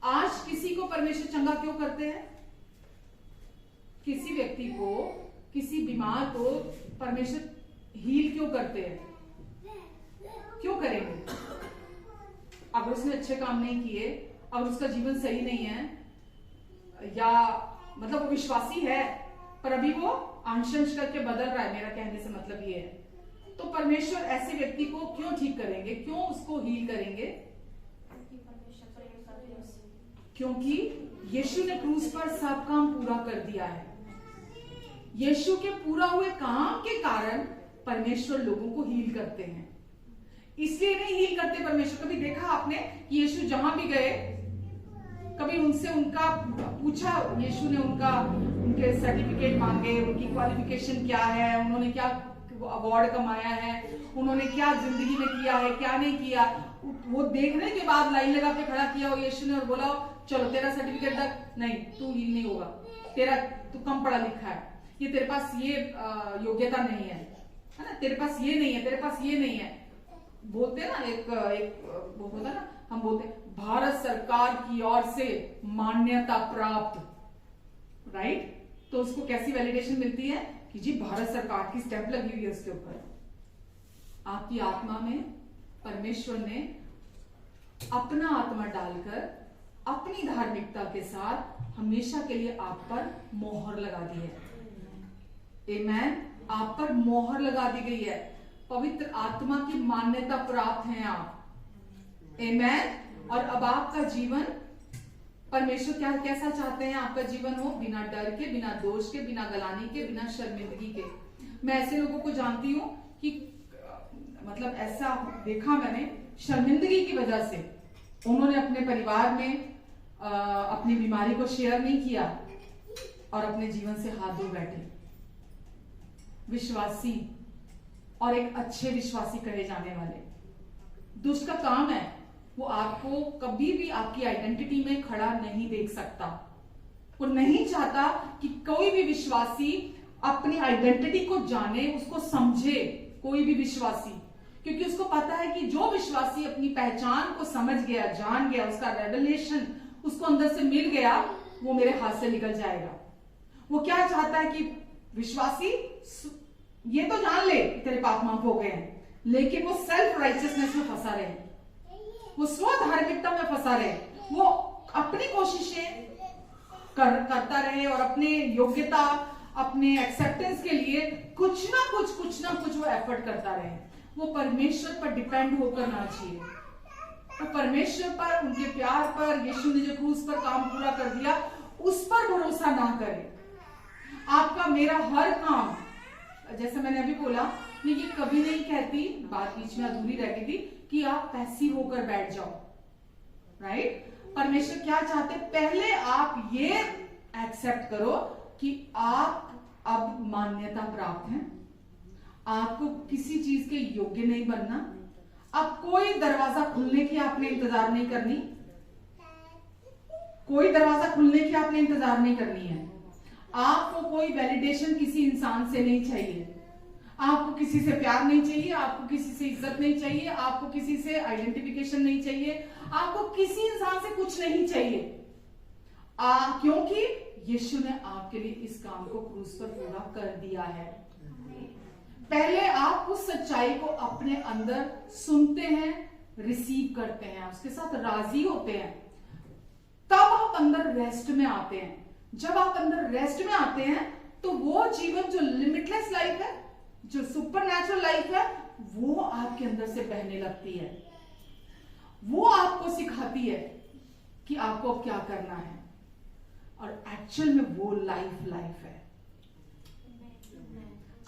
आज किसी को परमेश्वर चंगा क्यों करते हैं? किसी व्यक्ति को, किसी बीमार को परमेश्वर हील क्यों करते हैं? क्यों करेंगे? अगर उसने अच्छे काम नहीं किए, अगर उसका जीवन सही नहीं है, या मतलब वो विश्वासी है पर अभी वो अंश करके बदल रहा है, मेरा कहने से मतलब ये है, तो परमेश्वर ऐसे व्यक्ति को क्यों ठीक करेंगे, क्यों उसको हील करेंगे? क्योंकि यीशु ने क्रूस पर सब काम पूरा कर दिया है। यीशु के पूरा हुए काम के कारण परमेश्वर लोगों को हील करते हैं। इसलिए नहीं हील करते परमेश्वर। कभी देखा आपने कि यीशु जहां भी गए कभी उनसे उनका पूछा यीशु ने, उनके सर्टिफिकेट मांगे, उनकी क्वालिफिकेशन क्या है, उन्होंने क्या अवार्ड कमाया है, उन्होंने क्या जिंदगी में किया है, क्या नहीं किया, वो देखने के बाद लाइन लगा के खड़ा किया यीशु ने और बोला चलो तेरा सर्टिफिकेट तक नहीं, तू हील नहीं होगा, तू कम पढ़ा लिखा है, ये तेरे पास ये योग्यता नहीं है ना, तेरे पास ये नहीं है, तेरे पास ये नहीं है। बोलते ना एक वो होता ना, हम बोलते भारत सरकार की ओर से मान्यता प्राप्त, राइट? तो उसको कैसी वैलिडेशन मिलती है कि जी भारत सरकार की स्टैंप लगी हुई है उसके ऊपर। आपकी आत्मा में परमेश्वर ने अपना आत्मा डालकर अपनी धार्मिकता के साथ हमेशा के लिए आप पर मोहर लगा दी है। आमेन। आप पर मोहर लगा दी गई है, पवित्र आत्मा की मान्यता प्राप्त हैं आप। आमेन। और अब आपका जीवन, परमेश्वर क्या कैसा चाहते हैं आपका जीवन हो? बिना डर के, बिना दोष के, बिना गलानी के, बिना शर्मिंदगी के। मैं ऐसे लोगों को जानती हूं कि मतलब ऐसा देखा मैंने, शर्मिंदगी की वजह से उन्होंने अपने परिवार में अपनी बीमारी को शेयर नहीं किया और अपने जीवन से हाथ धो बैठे। विश्वासी और एक अच्छे विश्वासी कहे जाने वाले, दुष्ट का काम है वो आपको कभी भी आपकी आइडेंटिटी में खड़ा नहीं देख सकता। वो नहीं चाहता कि कोई भी विश्वासी अपनी आइडेंटिटी को जाने, उसको समझे, कोई भी विश्वासी, क्योंकि उसको पता है कि जो विश्वासी अपनी पहचान को समझ गया, जान गया, उसका रेवलेशन उसको अंदर से मिल गया, वो मेरे हाथ से निकल जाएगा। वो क्या चाहता है कि विश्वासी ये तो जान ले तेरे पाप माफ हो गए हैं, लेकिन वो सेल्फ राइचियसनेस में फंसा रहे, वो स्व धार्मिकता में फंसा रहे, वो अपनी कोशिशें करता रहे और अपने योग्यता, अपने एक्सेप्टेंस के लिए कुछ ना कुछ वो एफर्ट करता रहे। वो परमेश्वर पर डिपेंड होकर ना जिए, वो परमेश्वर पर, उनके प्यार पर, यीशु ने जो क्रूस पर काम पूरा कर दिया उस पर भरोसा ना करे। आपका मेरा हर काम, जैसे मैंने अभी बोला, मैं ये कभी नहीं कहती, बात बीच में अधूरी रह गई थी, कि आप पैसिव होकर बैठ जाओ, राइट? परमेश्वर क्या चाहते, पहले आप ये एक्सेप्ट करो कि आप अब मान्यता प्राप्त हैं, आपको किसी चीज के योग्य नहीं बनना, अब कोई दरवाजा खुलने की आपने इंतजार नहीं करनी, कोई दरवाजा खुलने की आपने इंतजार नहीं करनी है। आपको कोई वैलिडेशन किसी इंसान से नहीं चाहिए, आपको किसी से प्यार नहीं चाहिए, आपको किसी से इज्जत नहीं चाहिए, आपको किसी से आइडेंटिफिकेशन नहीं चाहिए, आपको किसी इंसान से कुछ नहीं चाहिए, क्योंकि यीशु ने आपके लिए इस काम को क्रूस पर पूरा कर दिया है। पहले आप उस सच्चाई को अपने अंदर सुनते हैं, रिसीव करते हैं, उसके साथ राजी होते हैं, तब आप अंदर रेस्ट में आते हैं। जब आप अंदर रेस्ट में आते हैं तो वो जीवन जो लिमिटलेस लाइफ है, जो सुपरनैचुरल लाइफ है, वो आपके अंदर से बहने लगती है। वो आपको सिखाती है कि आपको अब क्या करना है, और एक्चुअल में वो लाइफ है।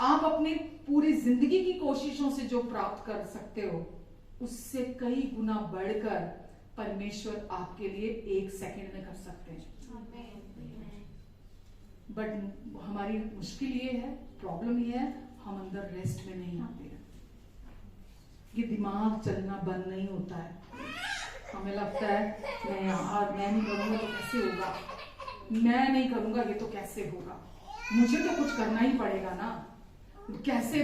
आप अपनी पूरी जिंदगी की कोशिशों से जो प्राप्त कर सकते हो, उससे कई गुना बढ़कर परमेश्वर आपके लिए 1 सेकंड में कर सकते हैं। बट हमारी मुश्किल ये है, प्रॉब्लम ये है, हम अंदर रेस्ट में नहीं आते हैं। ये दिमाग चलना बंद नहीं होता है। हमें लगता है मैं नहीं करूंगा तो कैसे होगा, मैं नहीं करूंगा ये तो कैसे होगा, मुझे तो कुछ करना ही पड़ेगा ना, कैसे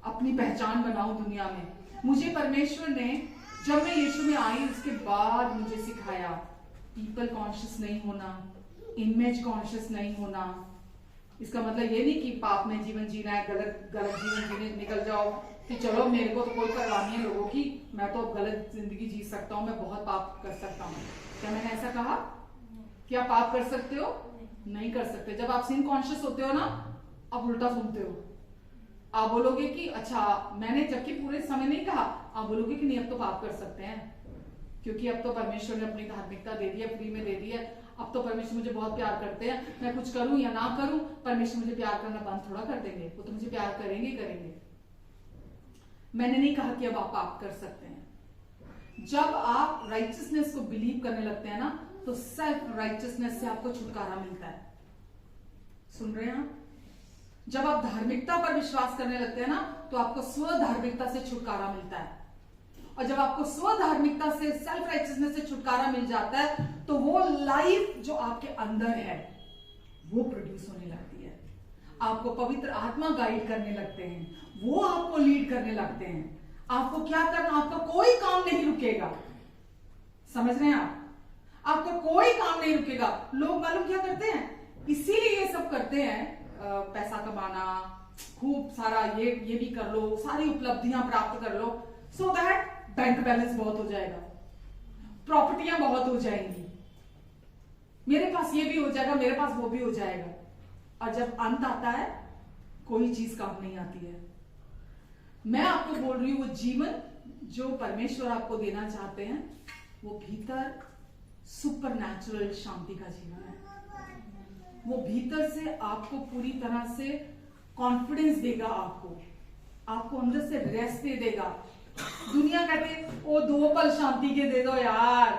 अपनी पहचान बनाऊं दुनिया में। मुझे परमेश्वर ने, जब मैं यीशु में आई उसके बाद मुझे सिखाया पीपल कॉन्शियस नहीं होना, इमेज कॉन्शियस नहीं होना। इसका मतलब ये नहीं कि पाप में जीवन जीना है, गलत जीवन जीने निकल जाओ कि चलो मेरे को तो कोई परवाह नहीं है लोगों की, मैं तो गलत जिंदगी जी सकता हूँ, मैं बहुत पाप कर सकता हूँ। क्या मैंने ऐसा कहा? क्या पाप कर सकते हो? नहीं कर सकते। जब आप सिन कॉन्शियस होते हो ना, आप उल्टा सुनते हो। आप बोलोगे कि अच्छा, मैंने जबकि पूरे समय नहीं कहा, आप बोलोगे कि नहीं अब तो पाप कर सकते हैं, क्योंकि अब तो परमेश्वर ने अपनी धार्मिकता दे दी है, फ्री में दे दी है। अब तो परमेश्वर मुझे बहुत प्यार करते हैं, मैं कुछ करूं या ना करूं, परमेश्वर मुझे प्यार करना बंद थोड़ा कर देंगे, वो तो मुझे प्यार करेंगे। मैंने नहीं कहा कि अब आप पाप कर सकते हैं। जब आप राइचियसनेस को बिलीव करने लगते हैं ना, तो सेल्फ राइचियसनेस से आपको छुटकारा मिलता है। सुन रहे हैं आप? जब आप धार्मिकता पर विश्वास करने लगते हैं ना, तो आपको स्व धार्मिकता से छुटकारा मिलता है। और जब आपको स्व धार्मिकता से, सेल्फ राइचियसनेस से छुटकारा मिल जाता है, तो वो लाइफ जो आपके अंदर है वो प्रोड्यूस होने लगती है। आपको पवित्र आत्मा गाइड करने लगते हैं, वो आपको लीड करने लगते हैं। आपको क्या करना, आपका कोई काम नहीं रुकेगा। समझ रहे हैं आप? आपका कोई काम नहीं रुकेगा। लोग मालूम क्या करते हैं, इसीलिए ये सब करते हैं, पैसा कमाना, खूब सारा ये भी कर लो, सारी उपलब्धियां प्राप्त कर लो, सो दैट बैंक बैलेंस बहुत हो जाएगा, प्रॉपर्टियां बहुत हो जाएंगी, मेरे पास ये भी हो जाएगा, मेरे पास वो भी हो जाएगा। और जब अंत आता है, कोई चीज काम नहीं आती है। मैं आपको बोल रही हूं, वो जीवन जो परमेश्वर आपको देना चाहते हैं, वो भीतर सुपरनैचुरल शांति का जीवन है। वो भीतर से आपको पूरी तरह से कॉन्फिडेंस देगा, आपको अंदर से रेस्ट दे देगा। दुनिया कहते ओ 2 पल शांति के दे दो यार,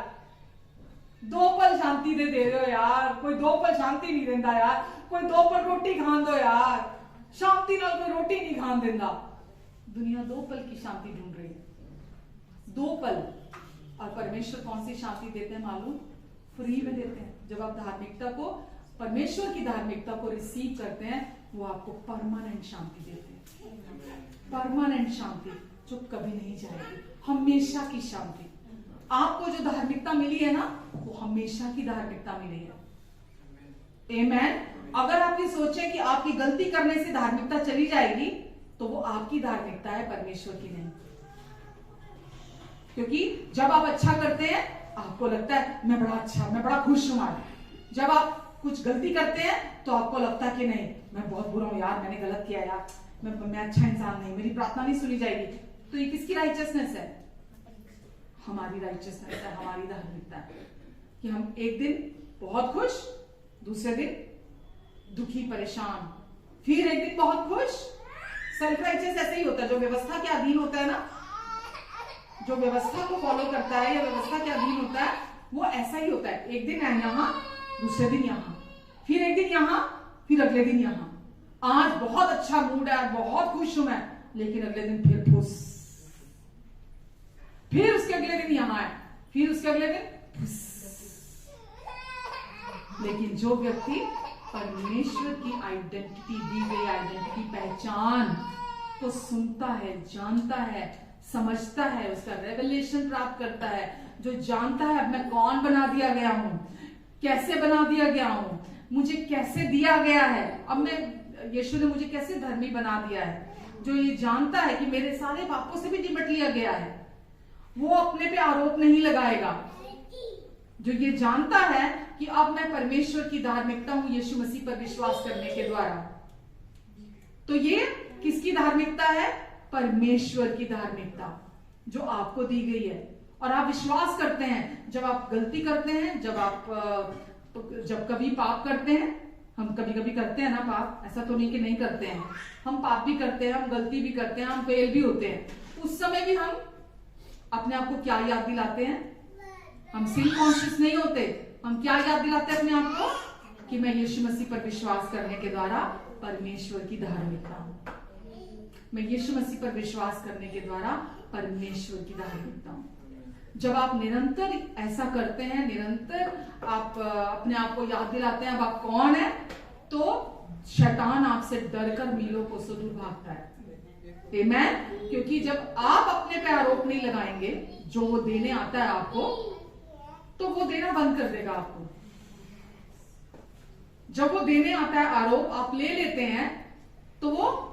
2 पल शांति दे दो यार, कोई 2 पल शांति नहीं देता यार, कोई 2 पल रोटी खान दो यार, शांति ना कोई रोटी नहीं खान देता। दुनिया 2 पल की शांति ढूंढ रही है, 2 पल। और परमेश्वर कौन सी शांति देते हैं मालूम? फ्री में देते हैं। जब आप धार्मिकता को, परमेश्वर की धार्मिकता को रिसीव करते हैं, वो आपको परमानेंट शांति देते हैं। परमानेंट शांति जो कभी नहीं जाएगी, हमेशा की शांति। आपको जो धार्मिकता मिली है ना, वो हमेशा की धार्मिकता मिली है। आमेन। अगर आप ये सोचें कि आपकी गलती करने से धार्मिकता चली जाएगी, तो वो आपकी धार्मिकता है, परमेश्वर की नहीं। क्योंकि जब आप अच्छा करते हैं, आपको लगता है मैं बड़ा अच्छा, मैं बड़ा खुश हूं आज। जब आप कुछ गलती करते हैं, तो आपको लगता है कि नहीं, मैं बहुत बुरा हूं यार, मैंने गलत किया यार, मैं अच्छा इंसान नहीं, मेरी प्रार्थना नहीं सुनी जाएगी। तो ये किसकी राइचियसनेस है? हमारी राइचियसनेस है, हमारी धार्मिकता है कि हम एक दिन बहुत खुश, दूसरे दिन दुखी परेशान, फिर एक दिन बहुत खुश। सेल्फ राइचियस ऐसे ही होता है, जो व्यवस्था के अधीन होता है ना, जो व्यवस्था को फॉलो करता है या व्यवस्था के अधीन होता है, वो ऐसा ही होता है। एक दिन यहां, दूसरे दिन यहां, फिर एक दिन यहां, फिर अगले दिन यहां। आज बहुत अच्छा मूड है, बहुत खुश हूं मैं, लेकिन अगले दिन फिर फुस, फिर उसके अगले दिन यहां है, फिर उसके अगले दिन फुस। लेकिन जो व्यक्ति परमेश्वर की आइडेंटिटी, दी गई आइडेंटिटी, पहचान को सुनता है, जानता है, समझता है, उसका रेवलेशन प्राप्त करता है, जो जानता है अब मैं कौन बना दिया गया हूं, कैसे बना दिया गया हूं, मुझे कैसे दिया गया है, अब मैं, यीशु ने मुझे कैसे धर्मी बना दिया है, जो ये जानता है कि मेरे सारे पापों से भी निपट लिया गया है, वो अपने पे आरोप नहीं लगाएगा। जो ये जानता है कि अब मैं परमेश्वर की धार्मिकता हूं यीशु मसीह पर विश्वास करने के द्वारा, तो ये किसकी धार्मिकता है? परमेश्वर की धार्मिकता जो आपको दी गई है। और आप विश्वास करते हैं, जब आप गलती करते हैं, जब कभी पाप करते हैं, हम कभी कभी करते हैं ना पाप, ऐसा तो नहीं कि नहीं करते हैं, हम पाप भी करते हैं, हम गलती भी करते हैं, हम फेल भी होते हैं। उस समय भी हम अपने आप को क्या याद दिलाते हैं? हम सिन कॉन्शियस नहीं होते, हम क्या याद दिलाते हैं अपने आप को? कि मैं यीशु मसीह पर विश्वास करने के द्वारा परमेश्वर की धार्मिकता हूं, मैं यीशु मसीह पर विश्वास करने के द्वारा परमेश्वर की धार्मिकता हूं। जब आप निरंतर ऐसा करते हैं, निरंतर आप अपने आप को याद दिलाते हैं अब आप कौन है, तो शैतान आपसे डरकर मीलों को से दूर भागता है। आमेन। क्योंकि जब आप अपने पे आरोप नहीं लगाएंगे, जो वो देने आता है आपको, तो वो देना बंद कर देगा आपको। जब वो देने आता है आरोप, आप ले लेते हैं, तो वो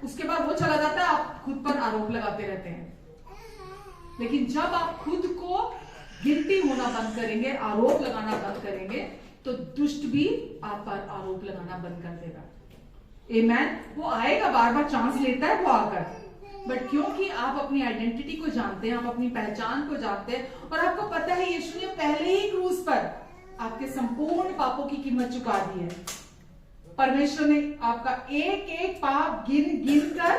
उसके बाद वो चला जाता है, आप खुद पर आरोप लगाते रहते हैं। लेकिन जब आप खुद को गिल्टी होना बंद करेंगे, आरोप लगाना बंद करेंगे, तो दुष्ट भी आप पर आरोप लगाना बंद कर देगा। आमेन। वो आएगा, बार बार चांस लेता है वो आकर, बट क्योंकि आप अपनी आइडेंटिटी को जानते हैं, आप अपनी पहचान को जानते हैं, और आपको पता है यीशु ने पहले ही क्रूस पर आपके संपूर्ण पापों की कीमत चुका दी है। परमेश्वर ने आपका एक एक पाप गिन गिन कर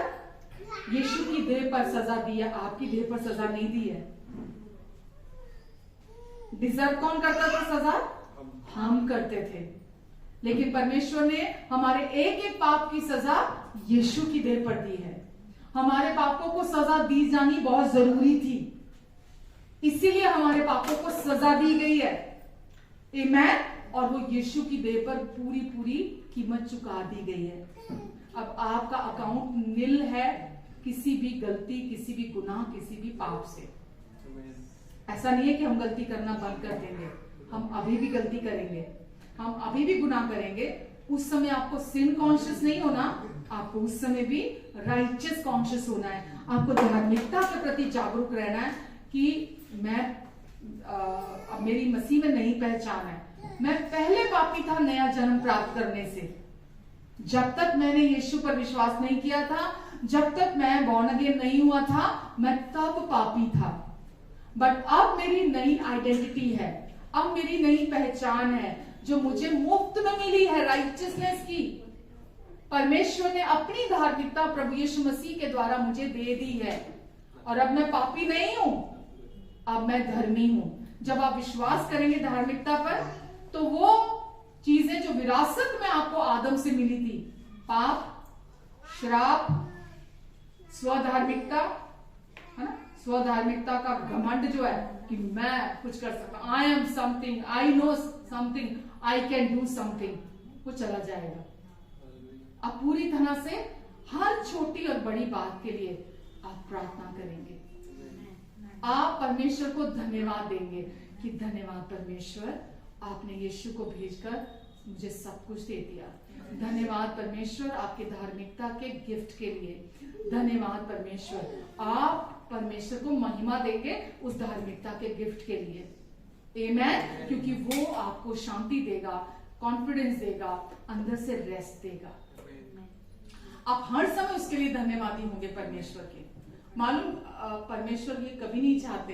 यीशु की देह पर सजा दी है, आपकी देह पर सजा नहीं दी है। डिजर्व कौन करता था सजा? हम करते थे। लेकिन परमेश्वर ने हमारे एक एक पाप की सजा यीशु की देह पर दी है। हमारे पापों को सजा दी जानी बहुत जरूरी थी, इसीलिए हमारे पापों को सजा दी गई है। आमीन। और वो यीशु की देह पर पूरी पूरी कीमत चुका दी गई है। अब आपका अकाउंट नील है किसी भी गलती, किसी भी गुनाह, किसी भी पाप से। ऐसा नहीं है कि हम गलती करना बंद कर देंगे, हम अभी भी गलती करेंगे, हम अभी भी गुनाह करेंगे। उस समय आपको सिन कॉन्शियस नहीं होना, आपको उस समय भी राइचियस कॉन्शियस होना है। आपको धार्मिकता के प्रति जागरूक रहना है कि मैं अब मेरी मसीह में नई पहचान है। मैं पहले पापी था नया जन्म प्राप्त करने से। जब तक मैंने यीशु पर विश्वास नहीं किया था, जब तक मैं बॉर्न अगेन नहीं हुआ था, मैं तब पापी था। बट अब मेरी नई आइडेंटिटी है, अब मेरी नई पहचान है जो मुझे मुफ्त में मिली है, राइचियसनेस की। परमेश्वर ने अपनी धार्मिकता प्रभु यीशु मसीह के द्वारा मुझे दे दी है। और अब मैं पापी नहीं हूं, अब मैं धर्मी हूं। जब आप विश्वास करेंगे धार्मिकता पर, तो वो चीजें जो विरासत में आपको आदम से मिली थी, पाप, श्राप, स्वधार्मिकता, है ना, स्वधार्मिकता का घमंड जो है कि मैं कुछ कर सकता हूं, I am something, I know something, I can do something, वो चला जाएगा। आप पूरी तरह से हर छोटी और बड़ी बात के लिए आप प्रार्थना करेंगे। आप परमेश्वर को धन्यवाद देंगे कि धन्यवाद परमेश्वर, आपने यीशु को भेजकर मुझे सब कुछ दे दिया। धन्यवाद परमेश्वर आपके धार्मिकता के गिफ्ट के लिए। धन्यवाद परमेश्वर, आप परमेश्वर को महिमा देंगे उस धार्मिकता के गिफ्ट के लिए। आमीन। क्योंकि वो आपको शांति देगा, कॉन्फिडेंस देगा, अंदर से रेस्ट देगा। आप हर समय उसके लिए धन्यवादी होंगे परमेश्वर के। मालूम, परमेश्वर ये कभी नहीं चाहते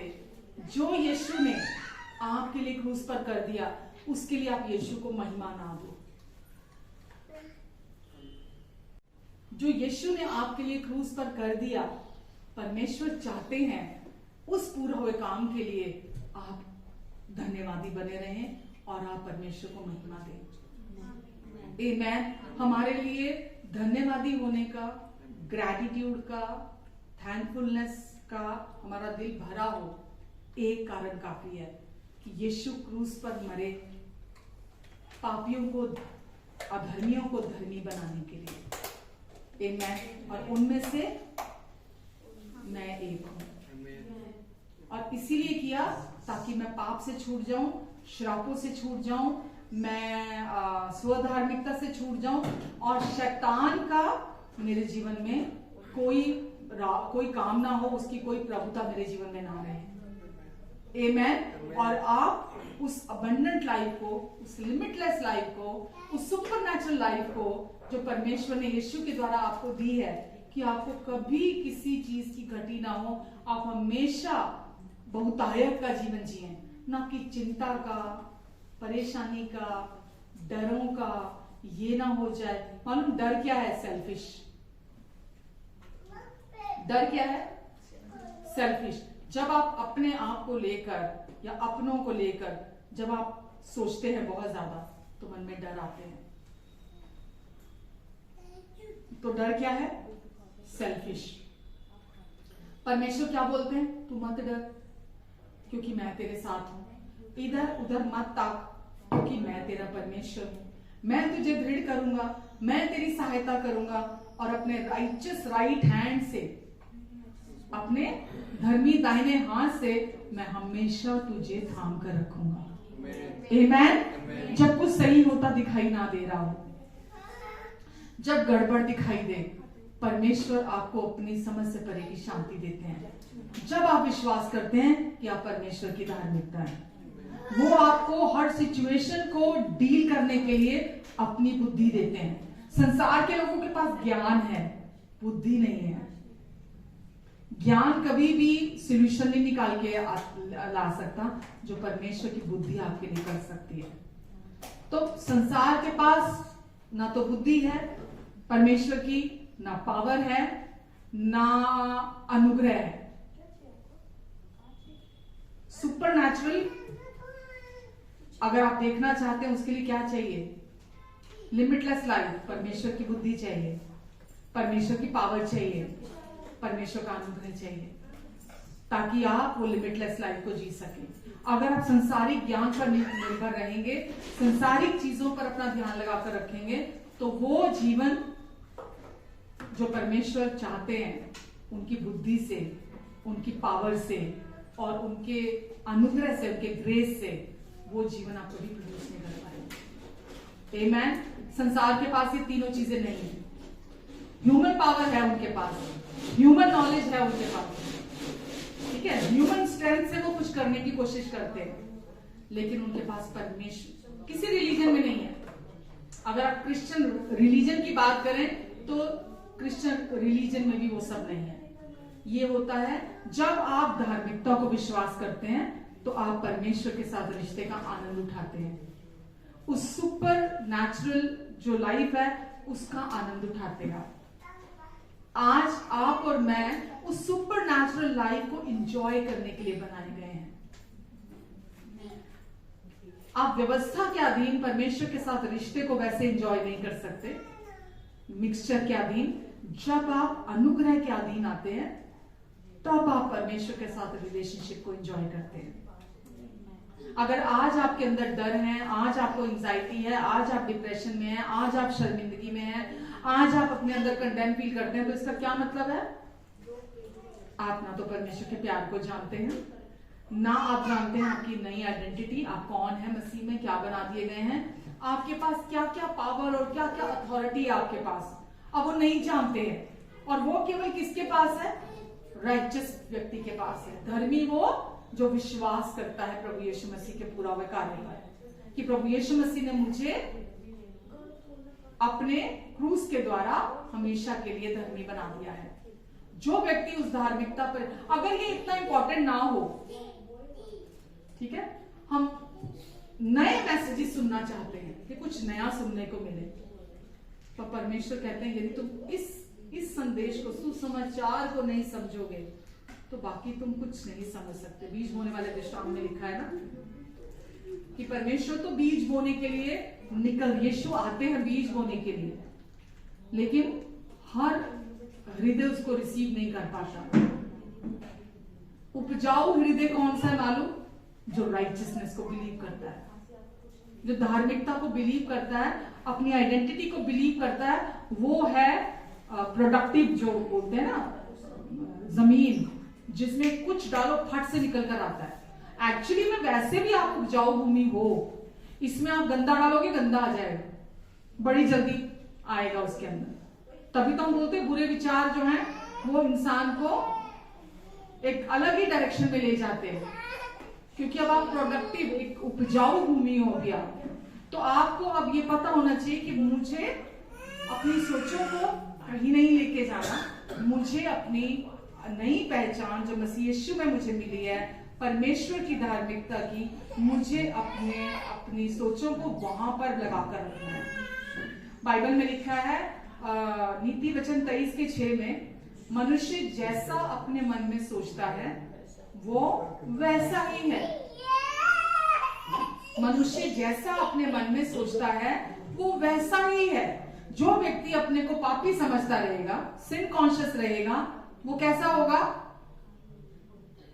जो यीशु ने आपके लिए क्रूस पर कर दिया उसके लिए आप यीशु को महिमा ना दो। जो यीशु ने आपके लिए क्रूस पर कर दिया, परमेश्वर चाहते हैं उस पूरा हुए काम के लिए आप धन्यवादी बने रहें और आप परमेश्वर को महिमा दें। आमीन। हमारे लिए धन्यवादी होने का, ग्रैटिट्यूड का, थैंकफुलनेस का हमारा दिल भरा हो, एक कारण काफी है कि यीशु क्रूस पर मरे पापियों को, अधर्मियों को धर्मी बनाने के लिए। आमीन। और उनमें से मैं एक हूं। और इसीलिए किया ताकि मैं पाप से छूट जाऊं, श्रापों से छूट जाऊं, मैं स्वधार्मिकता से छूट जाऊं और शैतान का मेरे जीवन में कोई काम ना हो, उसकी कोई प्रभुता मेरे जीवन में ना रहे। आमीन। और आप उस अबंडेंट लाइफ को, उस लिमिटलेस लाइफ को, उस सुपरनैचुरल लाइफ को जो परमेश्वर ने यीशु के द्वारा आपको दी है, कि आपको कभी किसी चीज की घटी ना हो, आप हमेशा बहुतायत का जीवन जिए, ना कि चिंता का, परेशानी का, डरों का, ये ना हो जाए। मालूम डर क्या है? सेल्फिश। डर क्या है? सेल्फिश। जब आप अपने आप को लेकर या अपनों को लेकर जब आप सोचते हैं बहुत ज्यादा, तो मन में डर आते हैं। तो डर क्या है? सेल्फिश। परमेश्वर क्या बोलते हैं? तू मत डर, क्योंकि मैं तेरे साथ हूं। इधर उधर मत ताक, क्योंकि मैं तेरा परमेश्वर हूं। मैं तुझे दृढ़ करूंगा, मैं तेरी सहायता करूंगा और अपने राइचियस राइट हैंड से, अपने धर्मी दाहिने हाथ से मैं हमेशा तुझे थाम कर रखूंगा। आमीन। जब कुछ सही होता दिखाई ना दे रहा हो, जब गड़बड़ दिखाई दे, परमेश्वर आपको अपनी समझ से परे की शांति देते हैं। जब आप विश्वास करते हैं कि आप परमेश्वर की धार्मिकता है, वो आपको हर सिचुएशन को डील करने के लिए अपनी बुद्धि देते हैं। संसार के लोगों के पास ज्ञान है, बुद्धि नहीं है। ज्ञान कभी भी सॉल्यूशन नहीं निकाल के ला सकता जो परमेश्वर की बुद्धि आपके लिए कर सकती है। तो संसार के पास ना तो बुद्धि है परमेश्वर की, ना पावर है, ना अनुग्रह है। सुपरनैचुरल अगर आप देखना चाहते हैं उसके लिए क्या चाहिए? लिमिटलेस लाइफ, परमेश्वर की बुद्धि चाहिए, परमेश्वर की पावर चाहिए, परमेश्वर का अनुग्रह चाहिए, ताकि आप वो लिमिटलेस लाइफ को जी सकें। अगर आप संसारिक ज्ञान पर निर्भर रहेंगे, संसारिक चीजों पर अपना ध्यान लगाकर रखेंगे, तो वो जीवन जो परमेश्वर चाहते हैं, उनकी बुद्धि से, उनकी पावर से और उनके अनुग्रह से, उनके ग्रेस से, वो जीवन आप कभी प्रोड्यूस नहीं कर पाएंगे। आमेन। संसार के पास ये तीनों चीजें नहीं है। ह्यूमन पावर है उनके पास, ह्यूमन नॉलेज है उनके पास, ठीक है, ह्यूमन स्ट्रेंथ से वो कुछ करने की कोशिश करते हैं, लेकिन उनके पास परमेश्वर किसी रिलीजन में नहीं है। अगर आप क्रिश्चियन रिलीजन की बात करें तो क्रिश्चियन रिलीजन में भी वो सब नहीं है। ये होता है जब आप धार्मिकता को विश्वास करते हैं तो आप परमेश्वर के साथ रिश्ते का आनंद उठाते हैं, उस सुपर नेचुरल जो लाइफ है उसका आनंद उठाते हैं। आज आप और मैं उस सुपर नेचुरल लाइफ को एंजॉय करने के लिए बनाए गए हैं। आप व्यवस्था के अधीन परमेश्वर के साथ रिश्ते को वैसे एंजॉय नहीं कर सकते, मिक्सचर के अधीन। जब आप अनुग्रह के अधीन आते हैं तब आप परमेश्वर के साथ रिलेशनशिप को एंजॉय करते हैं। अगर आज आपके अंदर डर है, आज आपको एंजाइटी है, आज आप डिप्रेशन में हैं, आज आप शर्मिंदगी में हैं, आज आप अपने अंदर कंडेम फील करते हैं, तो इसका क्या मतलब है? आप ना तो परमेश्वर के प्यार को जानते हैं, ना आप जानते हैं आपकी नई आइडेंटिटी, आप कौन है मसीह में, क्या बना दिए गए हैं, आपके पास क्या क्या पावर और क्या क्या अथॉरिटी है आपके पास, अब वो नहीं जानते हैं। और वो केवल किसके पास है? राइचस व्यक्ति के पास है। धर्मी वो जो विश्वास करता है प्रभु यीशु मसीह के पूरा हुए कार्य पर, कि प्रभु यीशु मसीह ने मुझे अपने क्रूस के द्वारा हमेशा के लिए धर्मी बना दिया है। जो व्यक्ति उस धार्मिकता पर, अगर ये इतना इंपॉर्टेंट ना हो, ठीक है, हम नए मैसेजेस सुनना चाहते हैं कि कुछ नया सुनने को मिले, तो परमेश्वर कहते हैं यदि तुम इस संदेश को, सुसमाचार को नहीं समझोगे तो बाकी तुम कुछ नहीं समझ सकते। बीज बोने वाले दृष्टांत में लिखा है ना कि परमेश्वर तो बीज बोने के लिए यीशु आते हैं बीज बोने के लिए, लेकिन हर हृदय उसको रिसीव नहीं कर पाता। उपजाऊ हृदय कौन सा है मालूम? जो राइचियसनेस को बिलीव करता है, जो धार्मिकता को बिलीव करता है, अपनी आइडेंटिटी को बिलीव करता है, वो है प्रोडक्टिव, जो बोलते हैं ना जमीन जिसमें कुछ डालो फट से निकल कर आता है। एक्चुअली में वैसे भी आप उपजाऊ भूमि हो, इसमें आप गंदा डालोगे गंदा आ जाएगा, बड़ी जल्दी आएगा उसके अंदर। तभी तो हम बोलते हैं बुरे विचार जो हैं वो इंसान को एक अलग ही डायरेक्शन में ले जाते हैं, क्योंकि अब आप प्रोडक्टिव एक उपजाऊ भूमि हो गया। तो आपको अब ये पता होना चाहिए कि मुझे अपनी सोचों को कहीं नहीं लेके जाना, मुझे अपनी नई पहचान जो मसीह यीशु में मुझे मिली है, परमेश्वर की धार्मिकता की, मुझे अपनी सोचों को वहां पर लगाकर रखना है। बाइबल में लिखा है नीति वचन 23:6 में, मनुष्य जैसा अपने मन में सोचता है वो वैसा ही है। मनुष्य जैसा अपने मन में सोचता है वो वैसा ही है। जो व्यक्ति अपने को पापी समझता रहेगा, सिन कॉन्शियस रहेगा, वो कैसा होगा?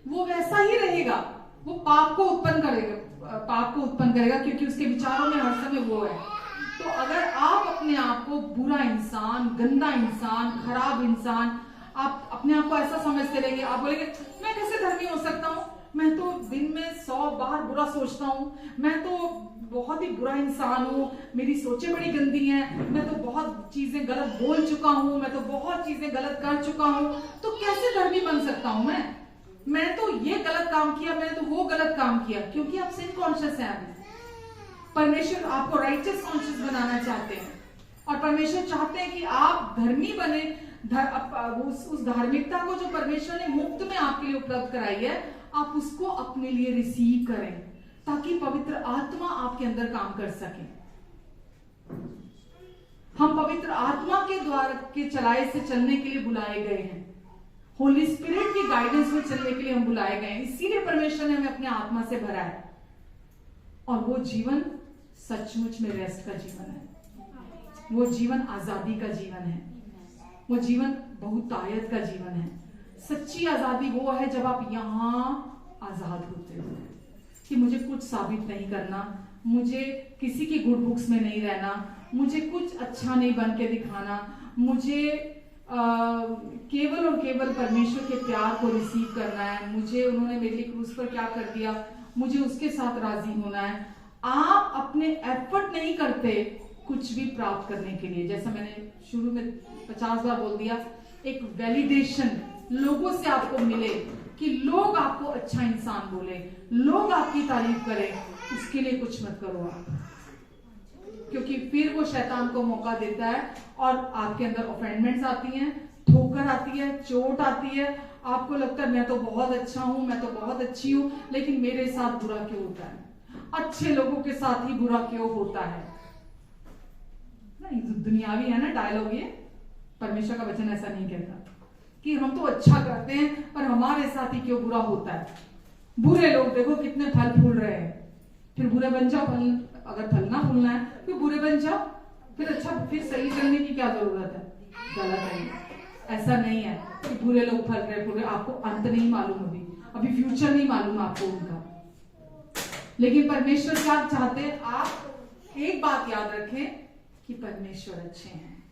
वो वैसा ही रहेगा, वो पाप को उत्पन्न करेगा, क्योंकि उसके विचारों में हर समय वो है। तो अगर आप अपने आप को बुरा इंसान, गंदा इंसान, खराब इंसान, आप अपने आप को ऐसा समझते रहेंगे, आप बोलेंगे मैं कैसे धर्मी हो सकता हूँ, मैं तो दिन में 100 बार बुरा सोचता हूँ, मैं तो बहुत ही बुरा इंसान हूँ, मेरी सोचें बड़ी गंदी हैं, मैं तो बहुत चीजें गलत बोल चुका हूँ, मैं तो बहुत चीजें गलत कर चुका हूँ, तो कैसे धर्मी बन सकता हूँ मैं तो ये गलत काम किया, मैंने तो वो गलत काम किया, क्योंकि आप सिन कॉन्शियस हैं। अभी परमेश्वर आपको राइचियस कॉन्शियस बनाना चाहते हैं, और परमेश्वर चाहते हैं कि आप धर्मी बने। उस धार्मिकता को जो परमेश्वर ने मुफ्त में आपके लिए उपलब्ध कराई है, आप उसको अपने लिए रिसीव करें, ताकि पवित्र आत्मा आपके अंदर काम कर सके। हम पवित्र आत्मा के द्वारा के चलाए से चलने के लिए बुलाए गए हैं, होली स्पिरिट की गाइडेंस में चलने के लिए हम बुलाए गए हैं। इसीलिए परमेश्वर ने हमें अपने आत्मा से भरा है। और वो जीवन सचमुच में रेस्ट का जीवन है, वो जीवन आजादी का जीवन है, वो जीवन बहुतायत का जीवन है। सच्ची आजादी वो है जब आप यहाँ आजाद होते हो कि मुझे कुछ साबित नहीं करना, मुझे किसी की गुड बुक्स में नहीं रहना, मुझे कुछ अच्छा नहीं बन के दिखाना, मुझे केवल और केवल परमेश्वर के प्यार को रिसीव करना है। मुझे उन्होंने मेरे लिए क्रूस पर क्या कर दिया, मुझे उसके साथ राजी होना है। आप अपने एफर्ट नहीं करते कुछ भी प्राप्त करने के लिए। जैसा मैंने शुरू में 50 बार बोल दिया, एक वैलिडेशन लोगों से आपको मिले कि लोग आपको अच्छा इंसान बोले, लोग आपकी तारीफ करें, उसके लिए कुछ मत करो आप, क्योंकि फिर वो शैतान को मौका देता है और आपके अंदर ऑफेंडमेंट्स आती हैं, ठोकर आती है, चोट आती है। आपको लगता है मैं तो बहुत अच्छा हूं, मैं तो बहुत अच्छी हूं, लेकिन मेरे साथ बुरा क्यों होता है, अच्छे लोगों के साथ ही बुरा क्यों होता है। नहीं, दुनियावी है ना डायलॉग ये, परमेश्वर का वचन ऐसा नहीं कहता कि हम तो अच्छा करते हैं पर हमारे साथ ही क्यों बुरा होता है। बुरे लोग देखो कितने फल फूल रहे हैं, फिर बुरे बन जाओ। अगर फलना फूलना है फिर बुरे बन जाओ, फिर अच्छा, फिर सही चलने की क्या जरूरत है। गलत है, ऐसा नहीं है कि बुरे लोग फल रहे पूरे, आपको अंत नहीं मालूम, अभी फ्यूचर नहीं मालूम आपको उनका। लेकिन परमेश्वर क्या चाहते हैं, आप एक बात याद रखें कि परमेश्वर अच्छे हैं,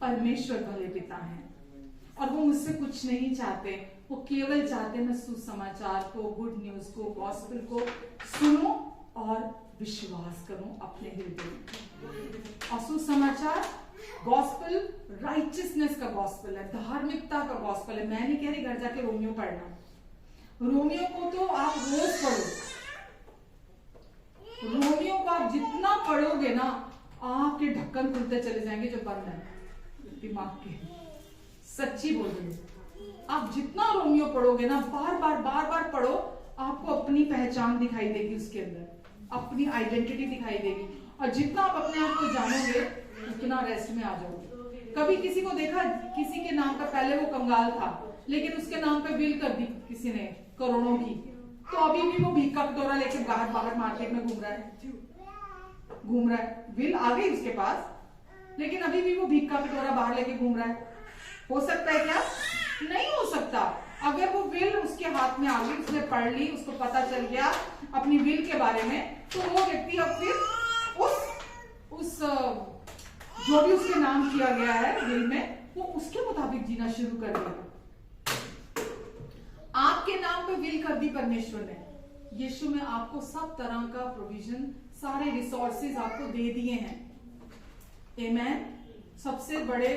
परमेश्वर भले पिता हैं और वो मुझसे कुछ नहीं चाहते, वो केवल चाहते मैं सुसमाचार को, गुड न्यूज को, गॉस्पेल को सुनो और विश्वास करूं अपने हृदय में। और सुसमाचार गॉस्पेल राइचियसनेस का गॉस्पेल है, धार्मिकता का गॉस्पेल है। मैं नहीं कह रही घर जाके रोमियो पढ़ना, रोमियो को तो आप रोज पढ़ो, रोमियो को आप जितना पढ़ोगे ना आपके ढक्कन खुलते चले जाएंगे जो बंद है दिमाग के। सच्ची बोल रही हूं, आप जितना रोमियो पढ़ोगे ना, बार बार पढ़ो, आपको अपनी पहचान दिखाई देगी, उसके अंदर अपनी आइडेंटिटी दिखाई देगी। और जितना आप अपने आप को जानोगे उतना रेस्ट में आ जाओगे। कभी किसी को देखा, किसी के नाम पर पहले वो कंगाल था लेकिन उसके नाम पे विल कर दी किसी ने करोड़ों की, तो अभी भी वो भीख का कटोरा लेके बाहर मार्केट में घूम रहा है। विल आ गई उसके पास लेकिन अभी भी वो भीख का कटोरा बाहर लेके घूम रहा है। हो सकता है क्या? नहीं हो सकता। अगर वो विल उसके हाथ में आ गई, उसने पढ़ ली, उसको पता चल गया अपनी विल के बारे में, तो वो व्यक्ति अब फिर उस जो भी उसके नाम किया गया है विल में, वो उसके मुताबिक जीना शुरू कर दिया। आपके नाम पे विल कर दी परमेश्वर ने। यीशु में आपको सब तरह का प्रोविजन, सारे रिसोर्सेज आपको दे दिए हैं। आमेन। सबसे बड़े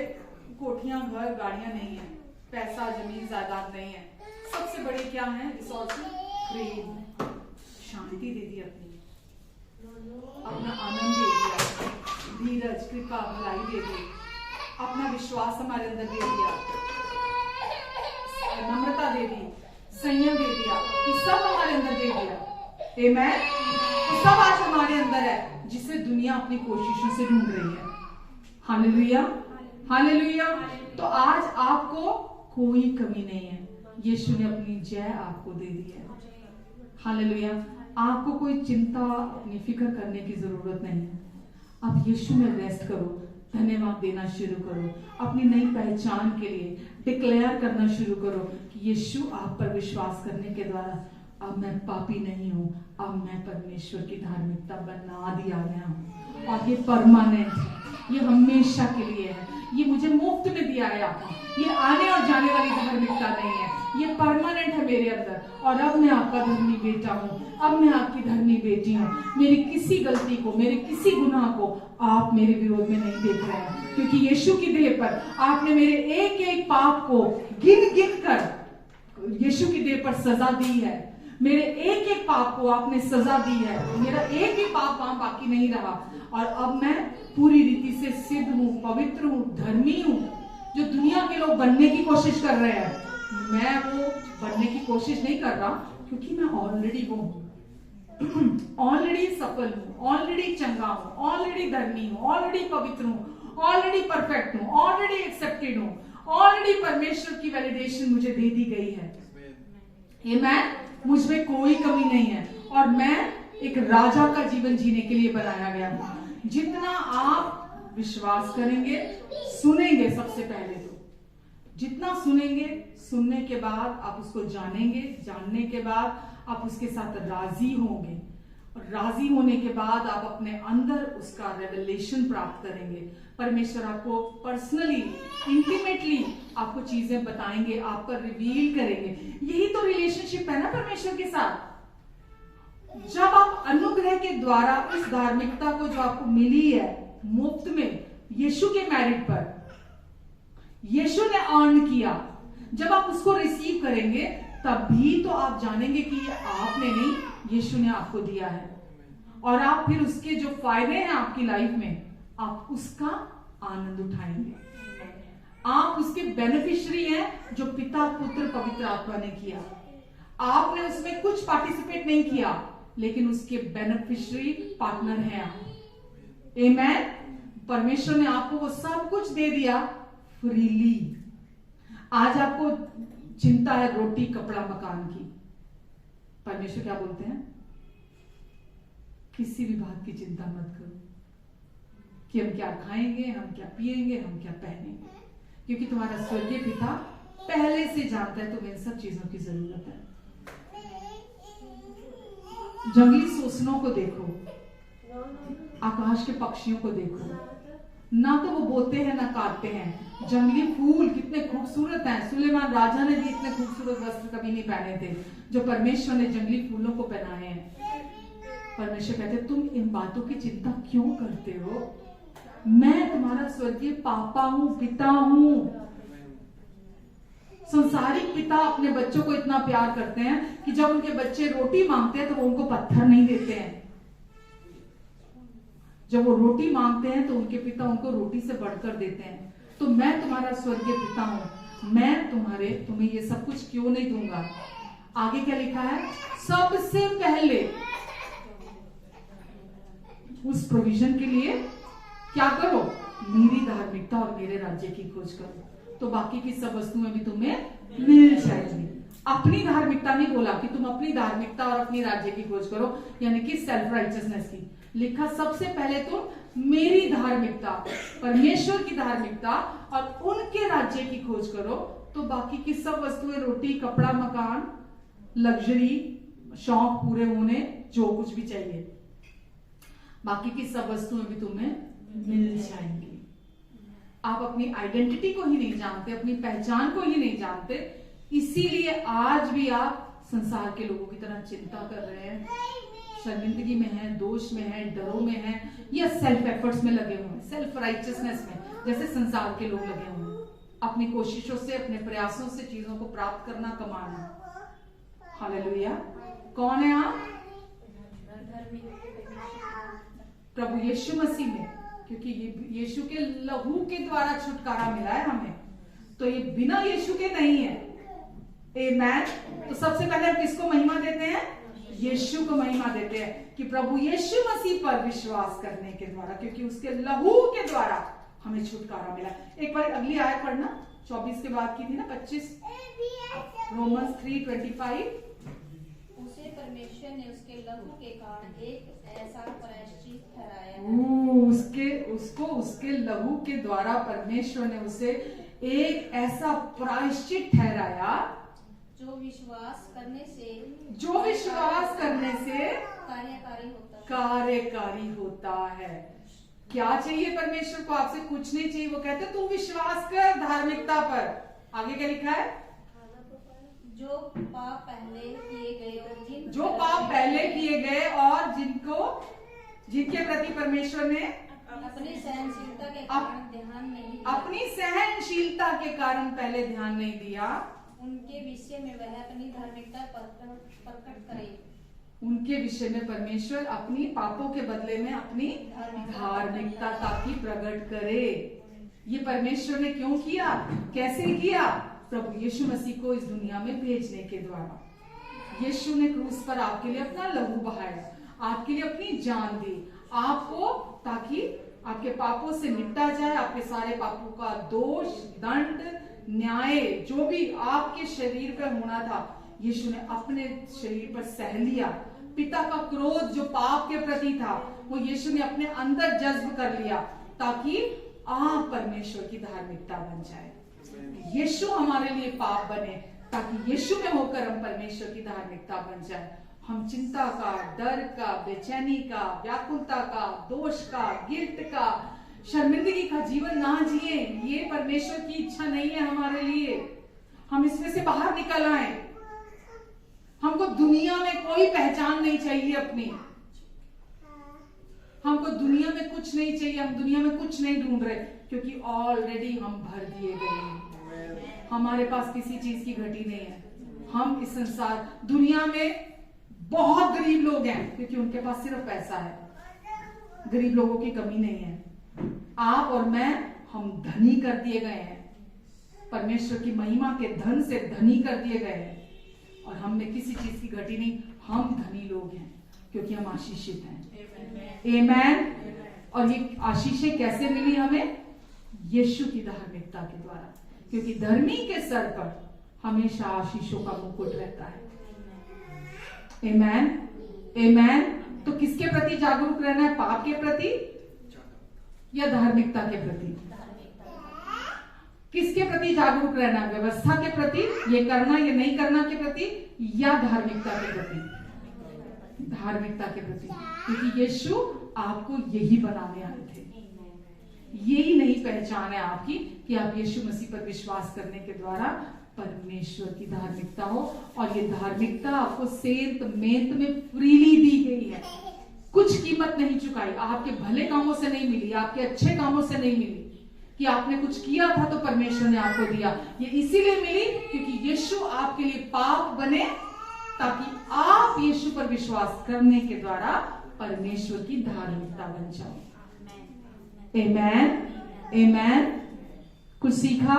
कोठियां, घर, गाड़ियां नहीं है, पैसा, जमीन, जायदाद नहीं है। सबसे बड़े क्या है रिसोर्सेज? प्रेम, शांति दे दी, अपना आनंद दे दिया, धीरज, कृपा, भलाई दे दी, अपना विश्वास हमारे अंदर दे दिया, नम्रता दे दी, संयम दे दिया, ये सब हमारे अंदर दे दिया। आमेन। तो सब आज हमारे अंदर है जिसे दुनिया अपनी कोशिशों से ढूंढ रही है। Hallelujah, hallelujah. तो आज आपको कोई कमी नहीं है, यीशु ने अपनी जय आपको दे दी है। हालेलुया। आपको कोई चिंता, अपनी फिक्र करने की जरूरत नहीं है। आप यीशु में रेस्ट करो, धन्यवाद देना शुरू करो, अपनी नई पहचान के लिए डिक्लेयर करना शुरू करो कि यीशु आप पर विश्वास करने के द्वारा अब मैं पापी नहीं हूं, अब मैं परमेश्वर की धार्मिकता बना दिया गया हूं। और ये परमानेंट है, ये हमेशा के लिए है, ये मुझे मुफ्त में दिया है आपने। ये आने और जाने वाली धार्मिकता नहीं है, ये परमानेंट है मेरे अंदर। और अब मैं आपका धर्मी बेटा हूँ, अब मैं आपकी धर्मी बेटी हूँ। मेरी किसी गलती को, मेरे किसी गुनाह को आप मेरे विरोध में नहीं देख रहे हैं, क्योंकि यीशु की देह पर आपने मेरे एक एक पाप को गिन गिन कर यीशु की देह पर सजा दी है। मेरे एक एक पाप को आपने सजा दी है, मेरा एक भी पाप वहां बाकी नहीं रहा। और अब मैं पूरी रीति से सिद्ध हूँ, पवित्र हूँ, धर्मी हूँ। जो दुनिया के लोग बनने की कोशिश कर रहे हैं, मैं वो बनने की कोशिश नहीं कर रहा, क्योंकि मैं ऑलरेडी वो हूँ, ऑलरेडी सफल हूँ, ऑलरेडी चंगा हूँ, ऑलरेडी धर्मी हूँ, ऑलरेडी पवित्र हूँ, ऑलरेडी परफेक्ट हूँ, ऑलरेडी एक्सेप्टेड हूँ, ऑलरेडी परमेश्वर की वैलिडेशन मुझे दे दी गई है। आमेन। मुझ में कोई कमी नहीं है और मैं एक राजा का जीवन जीने के लिए बनाया गया है। जितना आप विश्वास करेंगे, सुनेंगे, सबसे पहले तो जितना सुनेंगे, सुनने के बाद आप उसको जानेंगे, जानने के बाद आप उसके साथ राजी होंगे, और राजी होने के बाद आप अपने अंदर उसका रेवलेशन प्राप्त करेंगे। परमेश्वर आपको पर्सनली, इंटीमेटली आपको चीजें बताएंगे, आप पर रिवील करेंगे। यही तो रिलेशनशिप है ना परमेश्वर के साथ। जब आप अनुग्रह के द्वारा इस धार्मिकता को जो आपको मिली है मुफ्त में, यीशु के मेरिट पर, यीशु ने अर्न किया, जब आप उसको रिसीव करेंगे तभी तो आप जानेंगे कि ये आपने नहीं, यीशु ने आपको दिया है। और आप फिर उसके जो फायदे हैं आपकी लाइफ में, आप उसका आनंद उठाएंगे। आप उसके बेनिफिशियरी हैं जो पिता, पुत्र, पवित्र आत्मा ने किया। आपने उसमें कुछ पार्टिसिपेट नहीं किया, लेकिन उसके बेनिफिशियरी पार्टनर हैं आप। आमेन। परमेश्वर ने आपको वो सब कुछ दे दिया फ्रीली। आज आपको चिंता है रोटी, कपड़ा, मकान की। परमेश्वर क्या बोलते हैं? किसी भी बात की चिंता मत करो कि हम क्या खाएंगे, हम क्या पिएंगे, हम क्या पहनेंगे, क्योंकि तुम्हारा स्वर्गीय पिता पहले से जानता है तुम्हें इन सब चीजों की जरूरत है। जंगली सोसनों को देखो, आकाश के पक्षियों को देखो, ना तो वो बोते हैं ना काटते हैं। जंगली फूल कितने खूबसूरत हैं। सुलेमान राजा ने भी इतने खूबसूरत वस्त्र कभी नहीं पहने थे जो परमेश्वर ने जंगली फूलों को पहनाए हैं। परमेश्वर कहते तुम इन बातों की चिंता क्यों करते हो? मैं तुम्हारा स्वर्गीय पापा हूं, पिता हूं। संसारिक पिता अपने बच्चों को इतना प्यार करते हैं कि जब उनके बच्चे रोटी मांगते हैं तो वो उनको पत्थर नहीं देते हैं। जब वो रोटी मांगते हैं तो उनके पिता उनको रोटी से बढ़कर देते हैं। तो मैं तुम्हारा स्वर्गीय पिता हूं, मैं तुम्हें ये सब कुछ क्यों नहीं दूंगा? आगे क्या लिखा है? सबसे पहले उस प्रोविजन के लिए क्या करो? मेरी धार्मिकता और मेरे राज्य की खोज करो, तो बाकी की सब वस्तुएं भी तुम्हें मिल जाएंगी। अपनी धार्मिकता नहीं बोला कि तुम अपनी धार्मिकता और अपनी राज्य की खोज करो, यानी कि सेल्फ राइचियसनेस की। लिखा सबसे पहले तुम मेरी धार्मिकता, परमेश्वर की धार्मिकता और उनके राज्य की खोज करो, तो बाकी की सब वस्तुएं, रोटी, कपड़ा, मकान, लग्जरी, शौक पूरे होने, जो कुछ भी चाहिए, बाकी की सब वस्तुएं भी तुम्हें मिल जाएंगी। आप अपनी आइडेंटिटी को ही नहीं जानते, अपनी पहचान को ही नहीं जानते, इसीलिए आज भी आप संसार के लोगों की तरह चिंता कर रहे हैं, शर्मिंदगी में हैं, दोष में हैं, डरों में हैं, या सेल्फ एफर्ट्स में लगे हुए हैं, सेल्फ राइचियसनेस में, जैसे संसार के लोग लगे हुए हैं, अपनी कोशिशों से, अपने प्रयासों से चीजों को प्राप्त करना, कमाना। हालेलुया। कौन है आप? प्रभु यीशु मसीह में, क्योंकि यीशु के लहू के द्वारा छुटकारा मिला है हमें, तो ये बिना यीशु के नहीं है। आमेन। तो सबसे पहले हम किसको महिमा देते हैं? यीशु को महिमा देते हैं कि प्रभु यीशु मसीह पर विश्वास करने के द्वारा, क्योंकि उसके लहू के द्वारा हमें छुटकारा मिला। एक बार अगली आयत पढ़ना, 24 के बाद की थी ना, 25, रोमन्स 3:25। उसे परमेश्वर ने उसके लहू के कारण एक ऐसा प्रायश्चित ठहराया, उसके लहू के द्वारा परमेश्वर ने उसे एक ऐसा प्रायश्चित ठहराया जो विश्वास करने से कार्यकारी होता है। क्या चाहिए परमेश्वर को? आपसे कुछ नहीं चाहिए। वो कहते तू विश्वास कर धार्मिकता पर। आगे क्या लिखा है? जो पाप पहले किए गए और जिनके प्रति परमेश्वर ने अपनी सहनशीलता के कारण ध्यान नहीं दिया, अपनी सहनशीलता के कारण पहले ध्यान नहीं दिया, उनके विषय में वह अपनी धार्मिकता प्रकट करे। उनके विषय में परमेश्वर अपनी पापों के बदले में अपनी धार्मिकता ताकि प्रकट करे। ये परमेश्वर ने क्यों किया? कैसे किया? प्रभु यीशु मसीह को इस दुनिया में भेजने के द्वारा। यीशु ने क्रूस पर आपके लिए अपना लहू बहाया, आपके लिए अपनी जान दी, आपको, ताकि आपके पापों से निपटा जाए, आपके सारे पापों का दोष, दंड, न्याय, जो भी आपके शरीर पर होना था, यीशु ने अपने शरीर पर सह लिया, पिता का क्रोध जो पाप के प्रति था वो यीशु ने अपने अंदर जज्ब कर लिया, ताकि आप परमेश्वर की धार्मिकता बन जाए। यीशु हमारे लिए पाप बने ताकि यीशु में होकर हम परमेश्वर की धार्मिकता बन जाए। हम चिंता का, डर का, बेचैनी का, व्याकुलता का, दोष का, गिल्ट का, शर्मिंदगी का जीवन ना जिए। ये परमेश्वर की इच्छा नहीं है हमारे लिए। हम इसमें से बाहर निकल आए। हमको दुनिया में कोई पहचान नहीं चाहिए अपनी। हमको दुनिया में कुछ नहीं चाहिए, हम दुनिया में कुछ नहीं ढूंढ रहे, क्योंकि ऑलरेडी हम भर दिए गए हैं। हमारे पास किसी चीज की घटी नहीं है। हम इस संसार दुनिया में बहुत गरीब लोग हैं क्योंकि उनके पास सिर्फ पैसा है। गरीब लोगों की कमी नहीं है। आप और मैं, हम धनी कर दिए गए हैं। परमेश्वर की महिमा के धन से धनी कर दिए गए हैं और हम में किसी चीज की घटी नहीं। हम धनी लोग हैं क्योंकि हम आशीषित हैं। आमेन। और ये आशीषें कैसे मिली हमें? यीशु की धार्मिकता के द्वारा, क्योंकि धर्मी के सर पर हमेशा आशीषों का मुकुट रहता है। आमेन, आमेन। तो किसके प्रति जागरूक रहना है? पाप के प्रति या धार्मिकता के प्रति? किसके प्रति जागरूक रहना है? व्यवस्था के प्रति, ये करना ये नहीं करना के प्रति, या धार्मिकता के प्रति? धार्मिकता के प्रति, क्योंकि यीशु आपको यही बनाने आए थे। यही नहीं पहचान है आपकी कि आप यीशु मसीह पर विश्वास करने के द्वारा परमेश्वर की धार्मिकता हो। और ये धार्मिकता आपको सेंत मेंत में फ्रीली दी गई है। कुछ कीमत नहीं चुकाई। आपके भले कामों से नहीं मिली, आपके अच्छे कामों से नहीं मिली कि आपने कुछ किया था तो परमेश्वर ने आपको दिया। ये इसीलिए मिली क्योंकि यीशु आपके लिए पाप बने, ताकि आप यीशु पर विश्वास करने के द्वारा परमेश्वर की धार्मिकता बन जाओ। आमेन, आमेन। कुछ सीखा,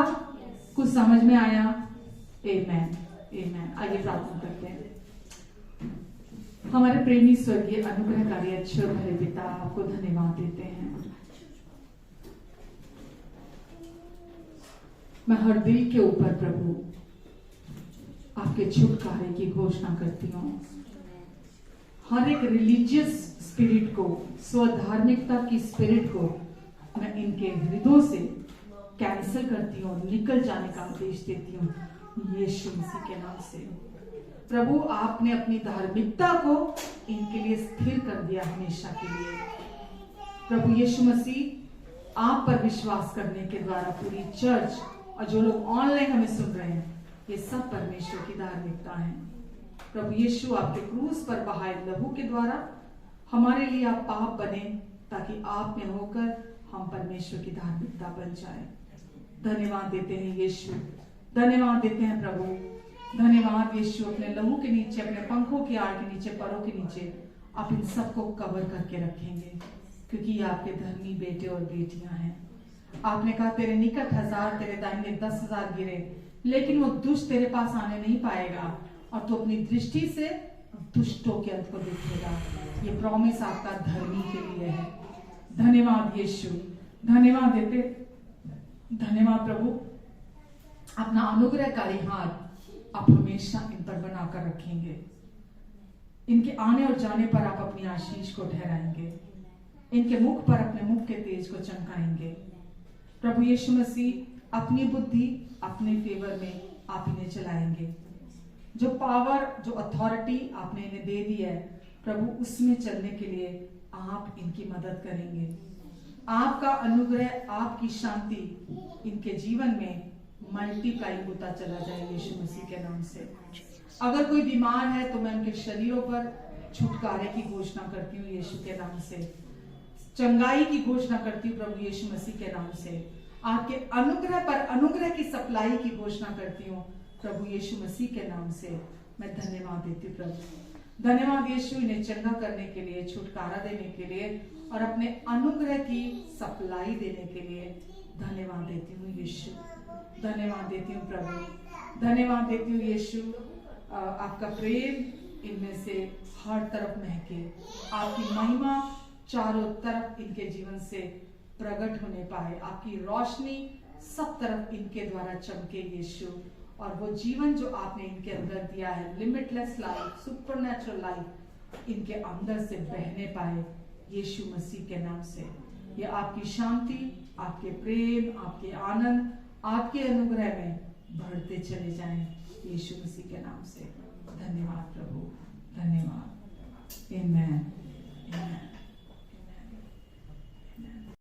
कुछ समझ में आया? आमेन, आमेन। आइए प्रार्थना करते हैं। हमारे प्रेमी स्वर्गीय अनुग्रहकारी अच्छे और भले पिता, आपको धन्यवाद देते हैं। मैं हर दिल के ऊपर प्रभु आपके छुटकारे की घोषणा करती हूँ। हर एक रिलीजियस स्पिरिट को, स्वधार्मिकता की स्पिरिट को मैं इनके हृदयों से कैंसिल करती हूँ, निकल जाने का आदेश देती हूँ यीशु मसीह के नाम से। प्रभु, आपने अपनी धार्मिकता को इनके लिए स्थिर कर दिया हमेशा के लिए। प्रभु यीशु मसीह, आप पर विश्वास करने के द्वारा पूरी चर्च और जो लोग ऑनलाइन हमें सुन रहे हैं, ये सब परमेश्वर की धार्मिकता है। प्रभु यीशु, आपके क्रूस पर बहाए लहू के द्वारा हमारे लिए आप पाप बने, ताकि आप में होकर हम परमेश्वर की धार्मिकता बन जाए। धन्यवाद देते हैं यीशु, धन्यवाद देते हैं प्रभु, धन्यवाद यीशु। अपने लहू के नीचे, अपने पंखों की आड़ के नीचे, परों के नीचे आप इन सबको कवर करके रखेंगे, क्योंकि ये आपके धर्मी बेटे और बेटियां हैं। आपने कहा, तेरे निकट 1000, तेरे दाहिने 10,000 गिरे, लेकिन वो दुष्ट तेरे पास आने नहीं पाएगा, और तू अपनी दृष्टि से दुष्टों के अंत को देखेगा। ये प्रॉमिस आपका धर्मी के लिए है। धन्यवाद यीशु, धन्यवाद देते, धन्यवाद प्रभु। अपना अनुग्रहकारी हाथ आप हमेशा इन पर बनाकर रखेंगे। इनके आने और जाने पर आप अपनी आशीष को ठहराएंगे। इनके मुख पर अपने मुख के तेज को चमकाएंगे। प्रभु यीशु मसीह, अपनी बुद्धि, अपने फेवर में आप इन्हें चलाएंगे। जो पावर, जो अथॉरिटी आपने इन्हें दे दी है प्रभु, उसमें चलने के लिए आप इनकी मदद करेंगे। आपका अनुग्रह, आपकी शांति इनके जीवन में मल्टीप्लाई होता चला जाए यीशु मसीह के नाम से। अगर कोई बीमार है तो मैं उनके शरीरों पर छुटकारे की घोषणा करती हूँ यीशु के नाम से। चंगाई की घोषणा करती हूँ प्रभु यीशु मसीह के नाम से। आपके अनुग्रह पर अनुग्रह की सप्लाई की घोषणा करती हूँ प्रभु यीशु मसीह के नाम से। मैं धन्यवाद देती हूँ प्रभु। धन्यवाद यीशु, इन्हें चंगा करने के लिए, छुटकारा देने के लिए और अपने अनुग्रह की सप्लाई देने के लिए धन्यवाद देती हूँ यीशु। धन्यवाद देती हूँ प्रभु, धन्यवाद देती हूँ यीशु। आपका प्रेम इनमें से हर तरफ महके, आपकी महिमा चारों तरफ इनके जीवन से प्रकट होने पाए, आपकी रोशनी सब तरफ इनके द्वारा चमके यीशु। और वो जीवन जो आपने इनके अंदर दिया है, लिमिटलेस लाइफ, सुपरनैचुरल लाइफ, इनके अंदर से बहने पाए यीशु मसीह के नाम से। ये आपकी शांति, आपके प्रेम, आपके आनंद, आपके अनुग्रह में बढ़ते चले जाएं यीशु मसीह के नाम से। धन्यवाद प्रभु, धन्यवाद। आमेन, आमेन।